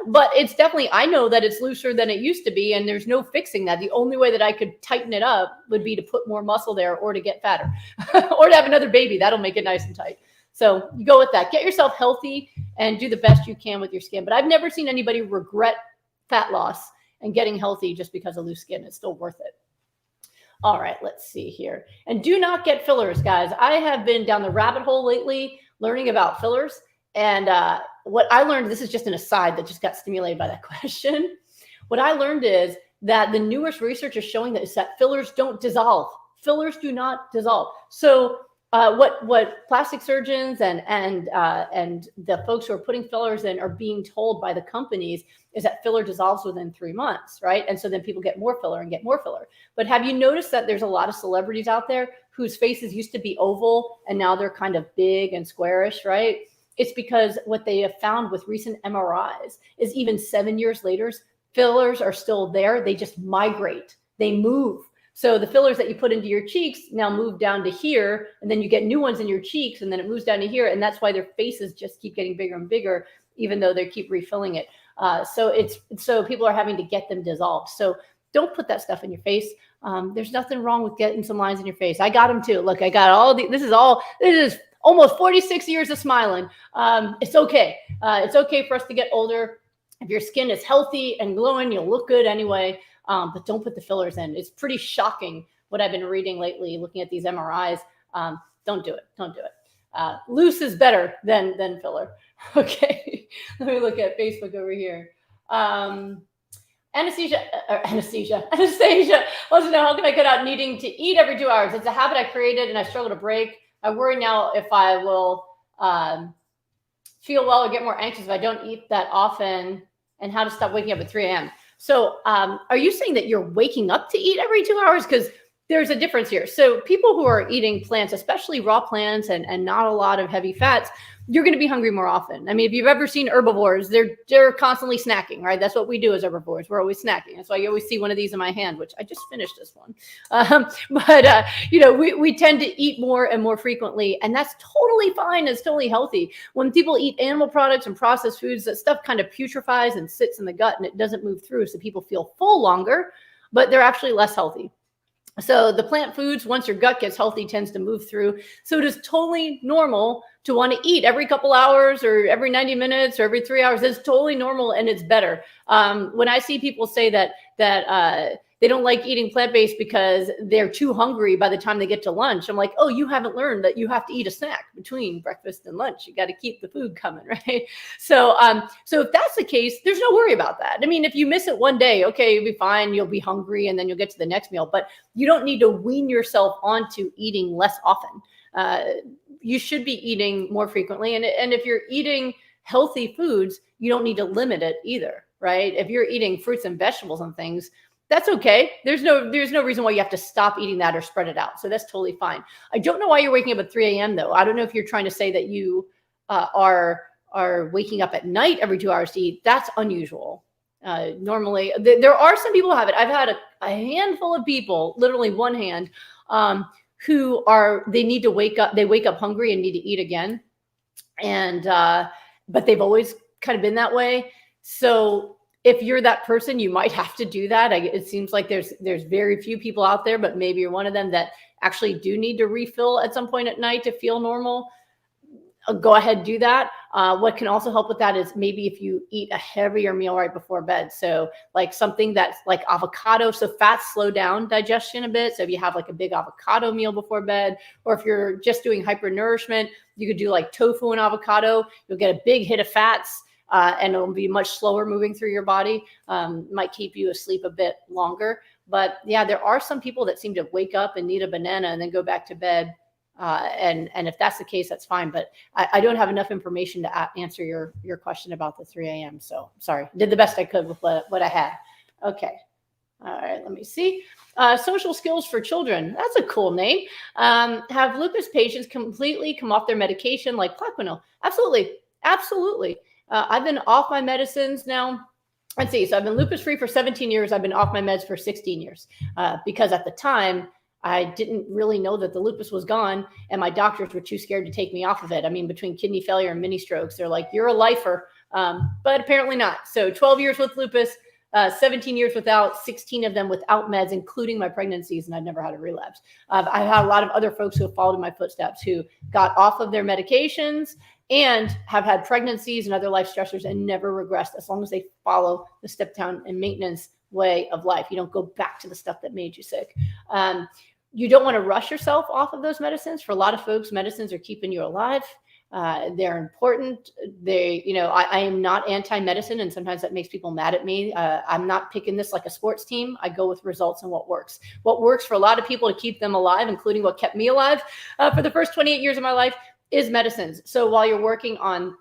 but it's definitely, I know that it's looser than it used to be and there's no fixing that. The only way that I could tighten it up would be to put more muscle there or to get fatter or to have another baby. That'll make it nice and tight. So you go with that. Get yourself healthy and do the best you can with your skin. But I've never seen anybody regret fat loss and getting healthy just because of loose skin. It's still worth it. All right, let's see here. And do not get fillers, guys. I have been down the rabbit hole lately learning about fillers. And what I learned, this is just an aside that just got stimulated by that question. What I learned is that the newest research is showing that fillers don't dissolve. Fillers do not dissolve. So what plastic surgeons and the folks who are putting fillers in are being told by the companies is that filler dissolves within 3 months, right? And so then people get more filler and get more filler. But have you noticed that there's a lot of celebrities out there whose faces used to be oval and now they're kind of big and squarish, right? It's because what they have found with recent MRIs is even 7 years later, fillers are still there. They just migrate. They move. So the fillers that you put into your cheeks now move down to here, and then you get new ones in your cheeks, and then it moves down to here. And that's why their faces just keep getting bigger and bigger, even though they keep refilling it. So people are having to get them dissolved. So don't put that stuff in your face. There's nothing wrong with getting some lines in your face. I got them too. Look, I got all this is almost 46 years of smiling. It's okay. It's okay for us to get older. If your skin is healthy and glowing, you'll look good anyway. But don't put the fillers in. It's pretty shocking what I've been reading lately, looking at these MRIs. Don't do it. Don't do it. Loose is better than filler. Okay. Let me look at Facebook over here. Anastasia wants to know, how can I cut out needing to eat every 2 hours? It's a habit I created and I struggle to break. I worry now if I will feel well or get more anxious if I don't eat that often, and how to stop waking up at 3 a.m. So are you saying that you're waking up to eat every 2 hours? Because there's a difference here. So people who are eating plants, especially raw plants and not a lot of heavy fats, you're going to be hungry more often. I mean, if you've ever seen herbivores, they're constantly snacking, right? That's what we do as herbivores. We're always snacking. That's why you always see one of these in my hand, which I just finished this one. We tend to eat more and more frequently, and that's totally fine. It's totally healthy. When people eat animal products and processed foods, that stuff kind of putrefies and sits in the gut and it doesn't move through. So people feel full longer, but they're actually less healthy. So the plant foods, once your gut gets healthy, tends to move through. So it is totally normal to want to eat every couple hours or every 90 minutes or every 3 hours. It's totally normal and it's better. When I see people say that they don't like eating plant-based because they're too hungry by the time they get to lunch, I'm like, oh, you haven't learned that you have to eat a snack between breakfast and lunch. You got to keep the food coming, right? So if that's the case, there's no worry about that. I mean, if you miss it one day, okay, you'll be fine. You'll be hungry and then you'll get to the next meal, but you don't need to wean yourself onto eating less often. You should be eating more frequently. And if you're eating healthy foods, you don't need to limit it either, right? If you're eating fruits and vegetables and things, that's okay. There's no reason why you have to stop eating that or spread it out. So that's totally fine. I don't know why you're waking up at 3 a.m. though. I don't know if you're trying to say that you are waking up at night every 2 hours to eat. That's unusual. Normally, there are some people who have it. I've had a handful of people, literally one hand, they need to wake up. They wake up hungry and need to eat again. But they've always kind of been that way. So if you're that person, you might have to do that. It seems like there's very few people out there, but maybe you're one of them that actually do need to refill at some point at night to feel normal. Go ahead, do that. What can also help with that is maybe if you eat a heavier meal right before bed. So like something that's like avocado. So fats slow down digestion a bit. So if you have like a big avocado meal before bed, or if you're just doing hypernourishment, you could do like tofu and avocado. You'll get a big hit of fats. And it'll be much slower moving through your body, might keep you asleep a bit longer. But yeah, there are some people that seem to wake up and need a banana and then go back to bed. And if that's the case, that's fine. But I don't have enough information to answer your question about the 3 a.m. So sorry, did the best I could with what I had. Okay. All right, let me see. Social skills for children. That's a cool name. Have lupus patients completely come off their medication like Plaquenil? Absolutely. Absolutely. I've been off my medicines now. Let's see. So I've been lupus free for 17 years. I've been off my meds for 16 years because at the time I didn't really know that the lupus was gone and my doctors were too scared to take me off of it. I mean, between kidney failure and mini strokes, they're like, you're a lifer, but apparently not. So 12 years with lupus, 17 years without, 16 of them without meds, including my pregnancies, and I've never had a relapse. I've had a lot of other folks who have followed in my footsteps who got off of their medications and have had pregnancies and other life stressors and never regressed as long as they follow the step down and maintenance way of life. You don't go back to the stuff that made you sick. You don't want to rush yourself off of those medicines. For a lot of folks, medicines are keeping you alive. They're important. I am not anti-medicine, and sometimes that makes people mad at me. I'm not picking this like a sports team. I go with results and what works. What works for a lot of people to keep them alive, including what kept me alive for the first 28 years of my life, is medicines. So while you're working on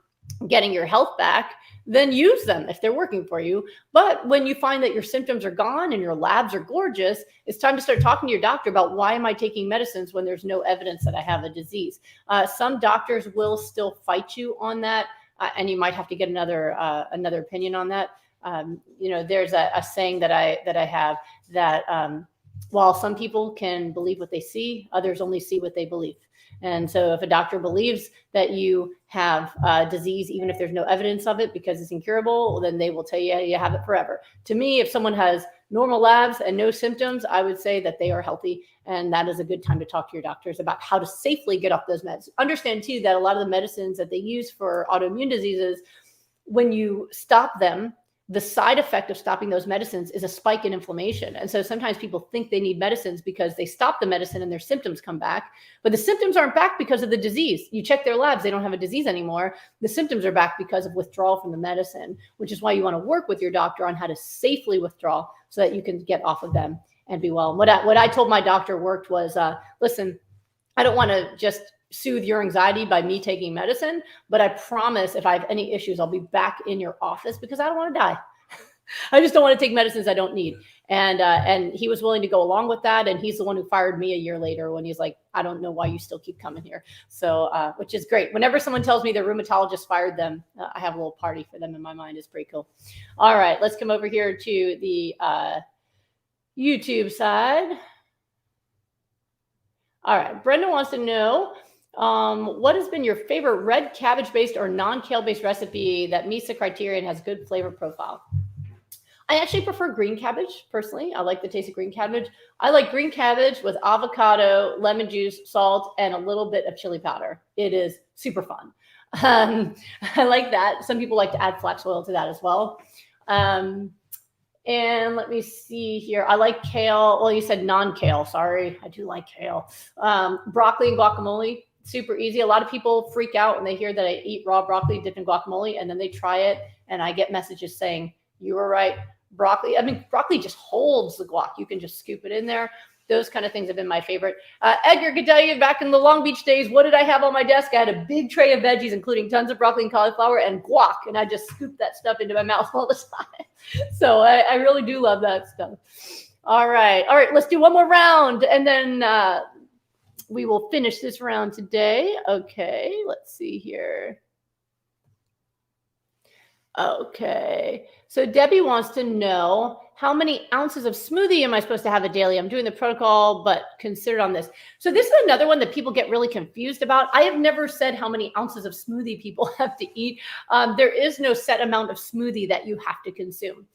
getting your health back, then use them if they're working for you. But when you find that your symptoms are gone and your labs are gorgeous, it's time to start talking to your doctor about why am I taking medicines when there's no evidence that I have a disease. Some doctors will still fight you on that, and you might have to get another opinion on that. There's a saying that I have that while some people can believe what they see, others only see what they believe. And so if a doctor believes that you have disease, even if there's no evidence of it because it's incurable, then they will tell you you have it forever. To me, if someone has normal labs and no symptoms, I would say that they are healthy. And that is a good time to talk to your doctors about how to safely get off those meds. Understand too that a lot of the medicines that they use for autoimmune diseases, when you stop them, the side effect of stopping those medicines is a spike in inflammation. And so sometimes people think they need medicines because they stop the medicine and their symptoms come back, but the symptoms aren't back because of the disease. You check their labs, they don't have a disease anymore. The symptoms are back because of withdrawal from the medicine, which is why you want to work with your doctor on how to safely withdraw so that you can get off of them and be well. And what I told my doctor worked was, listen, I don't want to just soothe your anxiety by me taking medicine, but I promise if I have any issues, I'll be back in your office because I don't want to die. I just don't want to take medicines I don't need. And he was willing to go along with that. And he's the one who fired me a year later when he's like, I don't know why you still keep coming here. So, which is great. Whenever someone tells me their rheumatologist fired them, I have a little party for them in my mind. It's pretty cool. All right, let's come over here to the YouTube side. All right, Brenda wants to know, what has been your favorite red cabbage-based or non-kale-based recipe that meets the criteria and has good flavor profile? I actually prefer green cabbage, personally. I like the taste of green cabbage. I like green cabbage with avocado, lemon juice, salt, and a little bit of chili powder. It is super fun. I like that. Some people like to add flax oil to that as well. And let me see here. I like kale. Well, you said non-kale. Sorry. I do like kale. Broccoli and guacamole, super easy. A lot of people freak out when they hear that I eat raw broccoli dipped in guacamole, and then they try it, and I get messages saying, you were right. Broccoli. I mean, broccoli just holds the guac. You can just scoop it in there. Those kind of things have been my favorite. Edgar could tell you back in the Long Beach days, what did I have on my desk? I had a big tray of veggies, including tons of broccoli and cauliflower and guac. And I just scooped that stuff into my mouth all the time. So I really do love that stuff. All right. All right. Let's do one more round. And then we will finish this round today. Okay. Let's see here. Okay. So Debbie wants to know, how many ounces of smoothie am I supposed to have a daily? I'm doing the protocol, but considered on this. So this is another one that people get really confused about. I have never said how many ounces of smoothie people have to eat. There is no set amount of smoothie that you have to consume.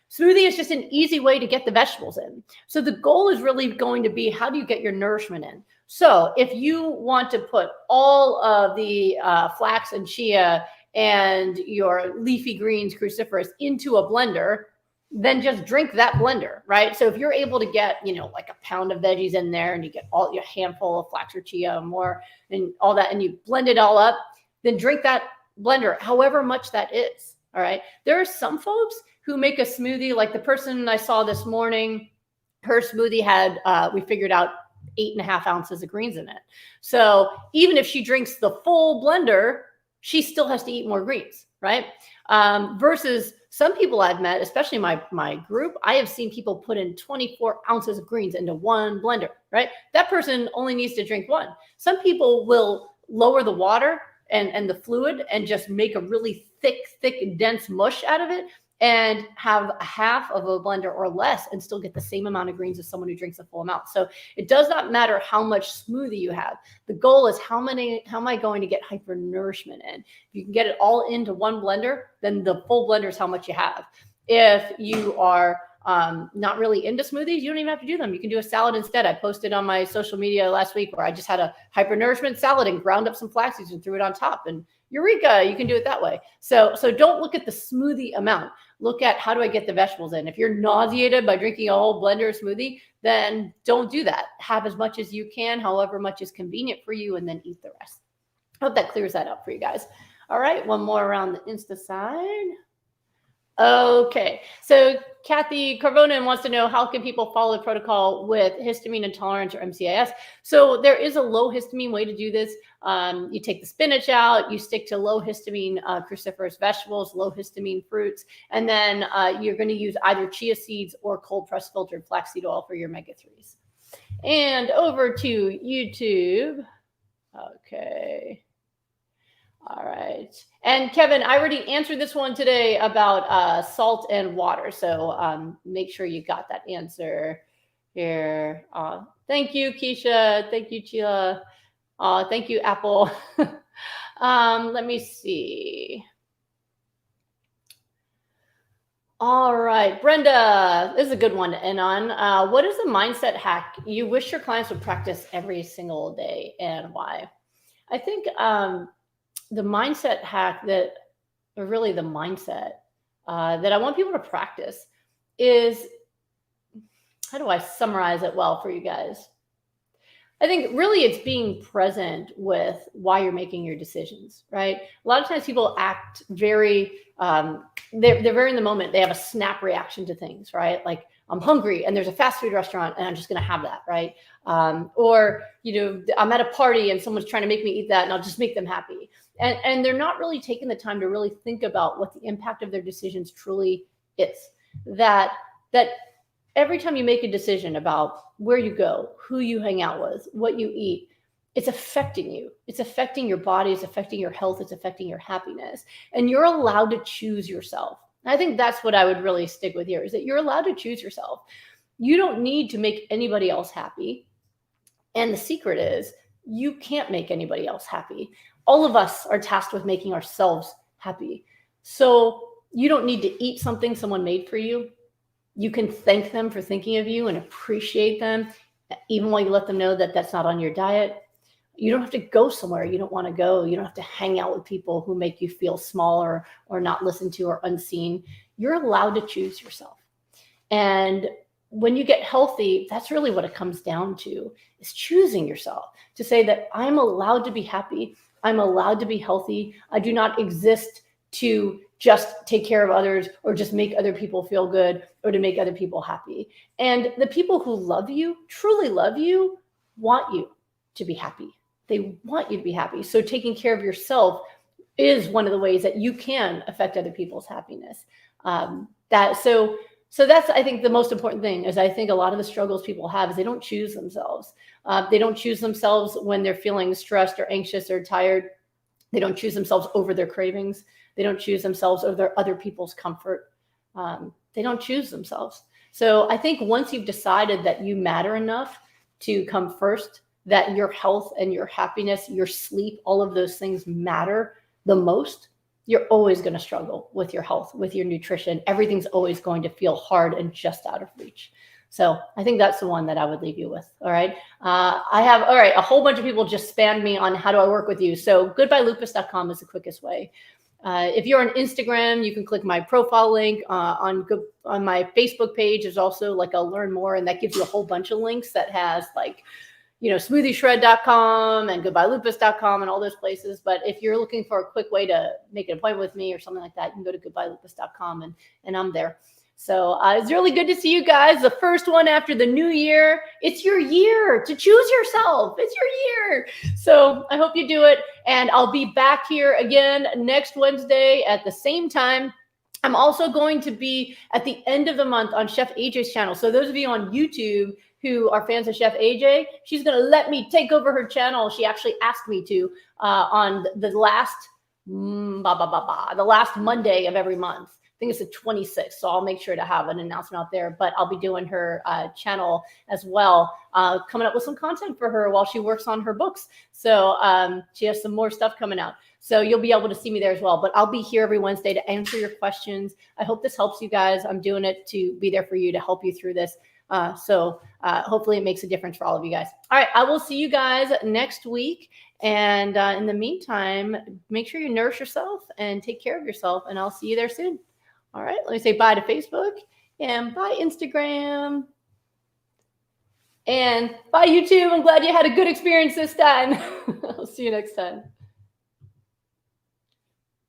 Smoothie is just an easy way to get the vegetables in. So the goal is really going to be, how do you get your nourishment in? So if you want to put all of the flax and chia and your leafy greens, cruciferous, into a blender, then just drink that blender, right? So if you're able to get, like a pound of veggies in there and you get all your handful of flax or chia or more and all that, and you blend it all up, then drink that blender, however much that is, all right? There are some folks who make a smoothie, like the person I saw this morning, her smoothie had, we figured out 8.5 ounces of greens in it. So even if she drinks the full blender, she still has to eat more greens, right? Versus some people I've met, especially my group, I have seen people put in 24 ounces of greens into one blender, right? That person only needs to drink one. Some people will lower the water and the fluid and just make a really thick, dense mush out of it and have a half of a blender or less and still get the same amount of greens as someone who drinks a full amount. So it does not matter how much smoothie you have. The goal is how am I going to get hypernourishment in? If you can get it all into one blender, then the full blender is how much you have. If you are not really into smoothies, you don't even have to do them. You can do a salad instead. I posted on my social media last week where I just had a hypernourishment salad and ground up some flax seeds and threw it on top, and eureka, you can do it that way. So don't look at the smoothie amount. Look at, how do I get the vegetables in? If you're nauseated by drinking a whole blender of smoothie, then don't do that. Have as much as you can, however much is convenient for you, and then eat the rest. I hope that clears that up for you guys. All right, one more around the Insta side. Okay, so Kathy Carvonen wants to know, how can people follow the protocol with histamine intolerance or MCIS? So there is a low histamine way to do this. You take the spinach out, you stick to low histamine cruciferous vegetables, low histamine fruits, and then you're going to use either chia seeds or cold pressed filtered flaxseed oil for your omega-3s. And over to YouTube. Okay. All right. And Kevin, I already answered this one today about salt and water. So make sure you got that answer here. Thank you, Keisha. Thank you, Sheila. Thank you, Apple. Let me see. All right, Brenda, this is a good one to end on. What is the mindset hack you wish your clients would practice every single day, and why? I think the mindset hack that, or really the mindset that I want people to practice is, how do I summarize it well for you guys? I think really it's being present with why you're making your decisions, right? A lot of times people act very, they're very in the moment. They have a snap reaction to things, right? Like, I'm hungry and there's a fast food restaurant and I'm just going to have that, right? Or, I'm at a party and someone's trying to make me eat that and I'll just make them happy. And they're not really taking the time to really think about what the impact of their decisions truly is. That every time you make a decision about where you go, who you hang out with, what you eat, it's affecting you. It's affecting your body. It's affecting your health. It's affecting your happiness. And you're allowed to choose yourself. And I think that's what I would really stick with here, is that you're allowed to choose yourself. You don't need to make anybody else happy. And the secret is, you can't make anybody else happy. All of us are tasked with making ourselves happy. So you don't need to eat something someone made for you. You can thank them for thinking of you and appreciate them, even while you let them know that that's not on your diet. You don't have to go somewhere you don't want to go. You don't have to hang out with people who make you feel small or not listened to or unseen. You're allowed to choose yourself. And when you get healthy, that's really what it comes down to, is choosing yourself, to say that I'm allowed to be happy. I'm allowed to be healthy. I do not exist to just take care of others or just make other people feel good or to make other people happy. And the people who love you, truly love you, want you to be happy. They want you to be happy. So taking care of yourself is one of the ways that you can affect other people's happiness. So that's, I think, the most important thing. Is I think a lot of the struggles people have is they don't choose themselves. They don't choose themselves when they're feeling stressed or anxious or tired. They don't choose themselves over their cravings. They don't choose themselves over other people's comfort. They don't choose themselves. So I think once you've decided that you matter enough to come first, that your health and your happiness, your sleep, all of those things matter the most, you're always going to struggle with your health, with your nutrition. Everything's always going to feel hard and just out of reach. So I think that's the one that I would leave you with. All right. A whole bunch of people just spammed me on how do I work with you. So goodbyelupus.com is the quickest way. If you're on Instagram, you can click my profile link on my Facebook page. There's also like a learn more, and that gives you a whole bunch of links that has like, smoothieshred.com and goodbyelupus.com and all those places. But if you're looking for a quick way to make an appointment with me or something like that, you can go to goodbyelupus.com and I'm there. So it's really good to see you guys. The first one after the new year. It's your year to choose yourself. It's your year. So I hope you do it. And I'll be back here again next Wednesday at the same time. I'm also going to be at the end of the month on Chef AJ's channel. So those of you on YouTube who are fans of Chef AJ, she's going to let me take over her channel. She actually asked me to on the last Monday of every month. I think it's the 26th. So I'll make sure to have an announcement out there, but I'll be doing her channel as well, coming up with some content for her while she works on her books. So she has some more stuff coming out. So you'll be able to see me there as well, but I'll be here every Wednesday to answer your questions. I hope this helps you guys. I'm doing it to be there for you, to help you through this. So hopefully it makes a difference for all of you guys. All right. I will see you guys next week. And in the meantime, make sure you nourish yourself and take care of yourself, and I'll see you there soon. All right. Let me say bye to Facebook and bye Instagram and bye YouTube. I'm glad you had a good experience this time. I'll see you next time.